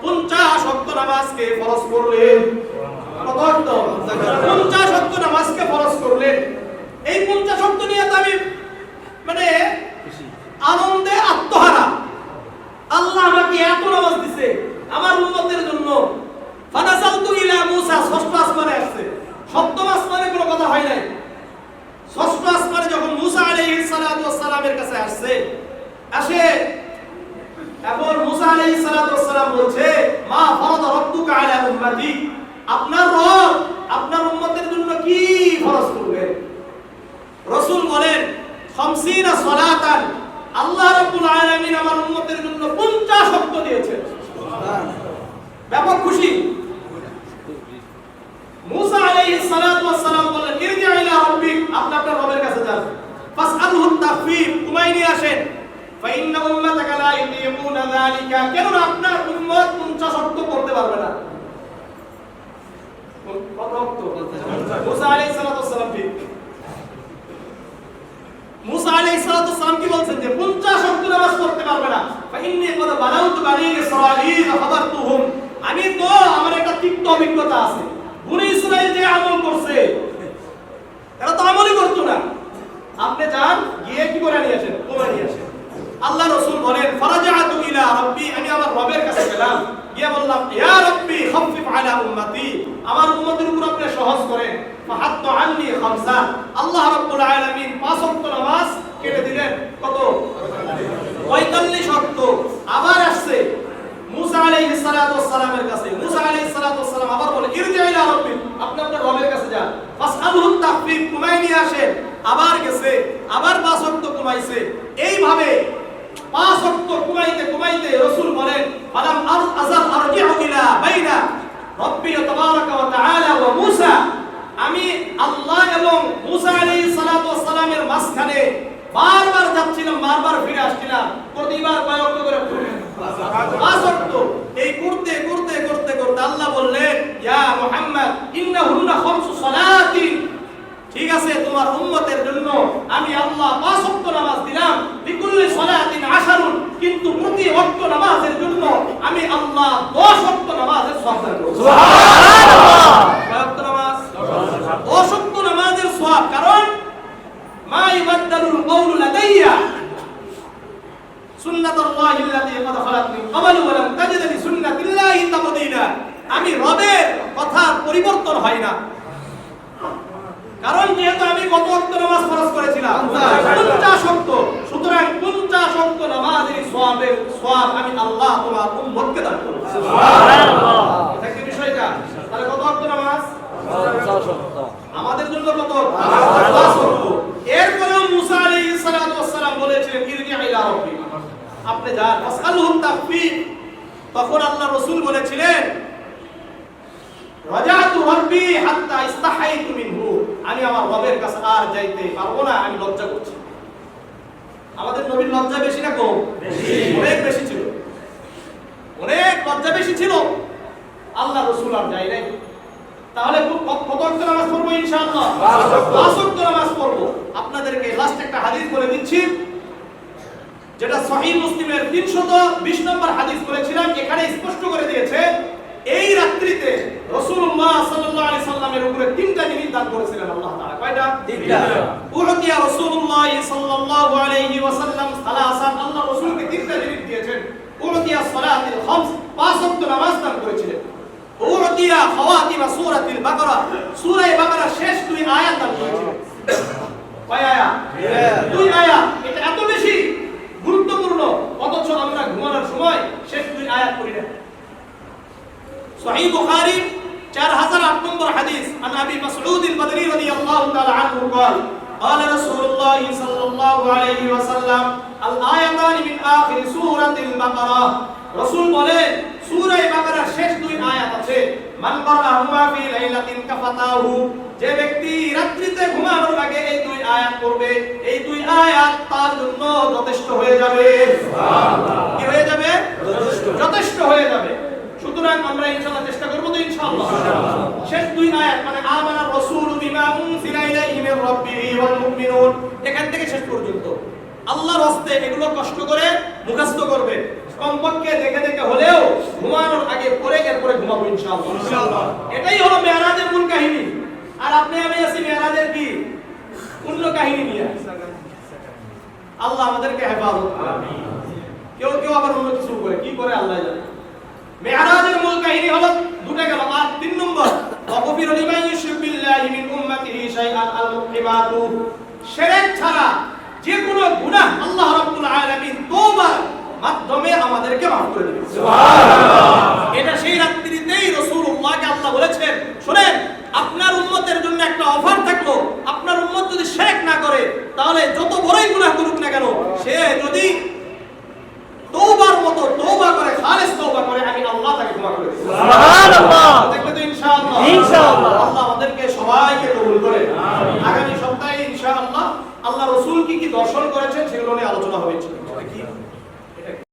50 ওয়াক্ত নামাজকে ফরজ করলেন কত ওয়াক্ত 50 ওয়াক্ত নামাজকে ফরজ করলেন এই 50 ওয়াক্ত নিয়ে তো আমি মানে আনন্দে আত্মহারা আল্লাহ আমাকে এত নামাজ দিয়েছে আমার উম্মতের জন্য ফানাসালতু ইলা মুসা ষষ্ঠ আসমানে আসছে সপ্তম আসমানে কোনো কথা হয় নাই ষষ্ঠ আসমানে যখন মুসা আলাইহিস সালাতু ওয়াস সালামের কাছে আসছে আসে এবং মুসা আলাইহিস সালাতু ওয়াস সালাম বলছে মা ফারাদা রাব্বুকা আলা উম্মতি আপনার রব আপনার উম্মতের জন্য কি ফরজ করবেন রাসূল বলেন 50 সালাতান আল্লাহ রাব্বুল আলামিন আমার উম্মতের জন্য 50 ওয়াক্ত দিয়েছেন সুবহানাল্লাহ ব্যাপক খুশি মুসা আলাইহিস সালাতু ওয়াস সালাম বলেন ইরজি ইলা রাব্বিক আপনি আপনার রবের কাছে যান ফাসআলহু তাখফীফ কুমাই নিয়ে আসেন ফাইন্না উম্মাতাকা লা ইউতিকুনা যালিকা কেন আপনার উম্মত 50 ওয়াক্ত পড়তে পারবে না কত ওয়াক্ত মুসা আলাইহিস সালাতু ওয়াস সালাম ঠিক মুসা আলাইহিস সালাতু ওয়াস সালাম কি বলছেন যে 50 ওয়াক্ত নামাজ পড়তে পারবে না ফাইন্নী ক্বাদ বালাউতু বানি ইসরাঈল খাবারতুহুম আমি তো আমার একটা তিক্ত অভিজ্ঞতা আছে বনি ইসরাঈল যে আমল করছে এরা তো আমলই করতো না আপনি যান গিয়ে কি করে নিয়ে আসেন কোরআন নিয়ে আসেন আল্লাহ রাসূল বলেন ফারাজাতু ইলা রাব্বি আমি আমার রবের কাছে গেলাম গিয়ে বললাম ইয়া রাব্বি খাফফিফ আলা উম্মতি আমার উম্মতের উপর আপনি সহজ করেন ফাহাত্তু আননি খামসা আল্লাহ রাব্বুল আলামিন 5 ওয়াক্ত নামাজ কেটে দিলেন কত 45 ওয়াক্ত আবার আসছে মুসা আলাইহিস সালাতু ওয়াস সালামের কাছে মুসা আলাইহিস সালাতু ওয়াস সালাম আবার বলে ইরজি ইলা রাব্বি আপনি আপনার রবের কাছে যান ফাসআলহু তাখফীফ কুমাই নিয়ে আসেন আবার গেছে আবার 5 ওয়াক্ত কমাইছে এইভাবে 5 ওয়াক্ত কমাইতে রাসূল বলেন ফালাম আযাল আরজিউ ইলা বাইনা রাব্বি তাবারাকা ওয়া তাআলা ওয়া মুসা আমি আল্লাহ এবং মুসা আলাইহিস সালাতু ওয়াস সালামের মাঝখানে বারবার যাচ্ছিলাম বারবার ফিরে আসছিলাম প্রতিবার কয় ওয়াক্ত করে 5 ওয়াক্ত এই করতে আল্লাহ বললেন ইয়া মুহাম্মদ ইন্নাহুন্না খামসু সালাতিন ঠিক আছে তোমার উম্মতের জন্য আমি আল্লাহ 5 ওয়াক্ত নামাজ দিলাম লিকুল্লি সালাতিন আশারুন কিন্তু প্রতি ওয়াক্ত নামাজের জন্য আমি আল্লাহ 10 ওয়াক্ত নামাজের সওয়াব দান করব সুবহানাল্লাহ কয় ওয়াক্ত নামাজ 10 ওয়াক্ত নামাজের সওয়াব কারণ মা ইবাদদালুল কওলু লাদাইয়া সুন্নাতুল্লাহি আল্লাতী ক্বাদ খালাত মিন ক্বাবলু ওয়া লাম তাজিদ লিসুন্নাতিল্লাহি তাবদীলা আমি রবের কথা পরিবর্তন হয় না কারণ যেহেতু আমি কত ওয়াক্ত নামাজ ফরজ করেছিলাম 50 ওয়াক্ত সুতরাং 50 ওয়াক্ত নামাজের সওয়াব আমি আল্লাহ তোমার উম্মতকে দান করব সুবহানাল্লাহ এটা কি বিষয়টা তাহলে কত ওয়াক্ত নামাজ 50 ওয়াক্ত আমাদের জন্য কত 5 ওয়াক্ত এরপরেও মুসা আলাইহিস সালাতু ওয়াস সালাম বলেছিলেন ইরজি ইলা রাব্বি আপনি যান ফাসআলহু তাখফীফ তখন আল্লাহ রাসূল বলেছিলেন রাজাতু রাব্বি হাত্তা ইস্তাহাইতু মিনহু আমি আমার রবের কাছে আর যাইতে পারবো না আমি লজ্জা করছি আমাদের নবীর লজ্জা বেশি না কম বেশি অনেক বেশি ছিল অনেক লজ্জা বেশি ছিল আল্লাহ রাসূল আর যাই নাই তাহলে কত ওয়াক্ত নামাজ পড়ব ইনশাআল্লাহ 5 ওয়াক্ত নামাজ পড়ব আপনাদেরকে লাস্ট একটা হাদিস বলে দিচ্ছি যেটা সহিহ মুসলিমের 320 নম্বর হাদিস বলেছিলাম এখানে স্পষ্ট করে দিয়েছে এই রাত্রিতে রাসূলুল্লাহ সাল্লাল্লাহু আলাইহি সাল্লামের উপরে তিনটা জিনিস দান করেছিলেন আল্লাহ তাআলা কয়টা তিনটা উহতিয়া রাসূলুল্লাহ সাল্লাল্লাহু আলাইহি ওয়াসাল্লাম সালাসান আল্লাহ রাসূলকে তিনটা জিনিস দিয়েছেন উহতিয়া সালাতুল খামস 5 ওয়াক্ত নামাজ দান করেছিলেন উহতিয়া খাওয়াতিম সূরাতুল বাকারা সূরা বাকারা শেষ দুই আয়াত দান করেছিলেন কয় আয়াত দুই আয়াত এটা এত বেশি গুরুত্বপূর্ণ অথচ আমরা ঘুমানোর সময় শেষ দুই আয়াত পড়ি না صحيح بخاري 4008 نمبر حديث عن ابي مسعود البدري رضي الله تعالى عنه قال قال رسول الله صلى الله عليه وسلم الايتان من اخر سوره البقره رسول বলেন সূরা বাকারার শেষ দুই আয়াত আছে মান কারাহুমা ফি লাইলাতিন কাফাতাহু যে ব্যক্তি রাত্রিতে ঘুমানোর আগে এই দুই আয়াত পড়বে এই দুই আয়াত তার জন্য যথেষ্ট হয়ে যাবে সুবহানাল্লাহ কি হয়ে যাবে যথেষ্ট হয়ে যাবে সুতরাং আমরা ইনশাআল্লাহ চেষ্টা করব তো ইনশাআল্লাহ শেষ দুই আয়াত মানে আমানা রাসূলু বিমা উনজিলা ইলাইহি মির রাব্বিহি ওয়াল মুমিনুন, এখান থেকে শেষ পর্যন্ত আল্লাহর রাস্তে এগুলো কষ্ট করে মুখস্থ করবে, কমপক্ষে দেখে দেখে হলেও ঘুমানোর আগে পড়ে এরপরে ঘুমাবো ইনশাআল্লাহ। ইনশাআল্লাহ এটাই হলো মেরাজের মূল কাহিনী। আর আপনি আমি আছি মেরাজের কি অন্য কাহিনী নিয়ে। আল্লাহ আমাদেরকে হেফাজত করুন। আমিন। কেউ কেউ আবার অন্য কিছু করে, কি করে আল্লাহ জানে। মেরাজের মূল কাহিনী হলো দুটো গেল। আর 3 নম্বর ওয়াগফির লিমান ইউশরিকু বিল্লাহি মিন উম্মাতিহি শাইআন আল মুহরিমাতু, শিরক ছাড়া যে কোনো গুনাহ আল্লাহ রাব্বুল আলামিন তওবার মাধ্যমে আমাদেরকে মাফ করে দিবেন। সুবহানাল্লাহ। এটা সেই রাত্রিতেই রাসূলুল্লাহকে আল্লাহ বলেছেন, শুনেন আপনার উম্মতের জন্য একটা অফার থাকলো, আপনার উম্মত যদি শিরক না করে তাহলে যত বড়ই গুনাহ করুক না কেন, সে যদি তওবার মতো তওবা করে, খালিস তওবা করে, আমি আল্লাহ তাকে ক্ষমা করে দেব। সুবহানাল্লাহ। দেখলে তো ইনশাআল্লাহ। ইনশাআল্লাহ আল্লাহ আমাদেরকে সবাইকে কবুল করে। আমিন। আগামী সপ্তাহে ইনশাআল্লাহ আল্লাহ রাসূল কি কি দর্শন করেছেন সেগুলো নিয়ে আলোচনা হবে।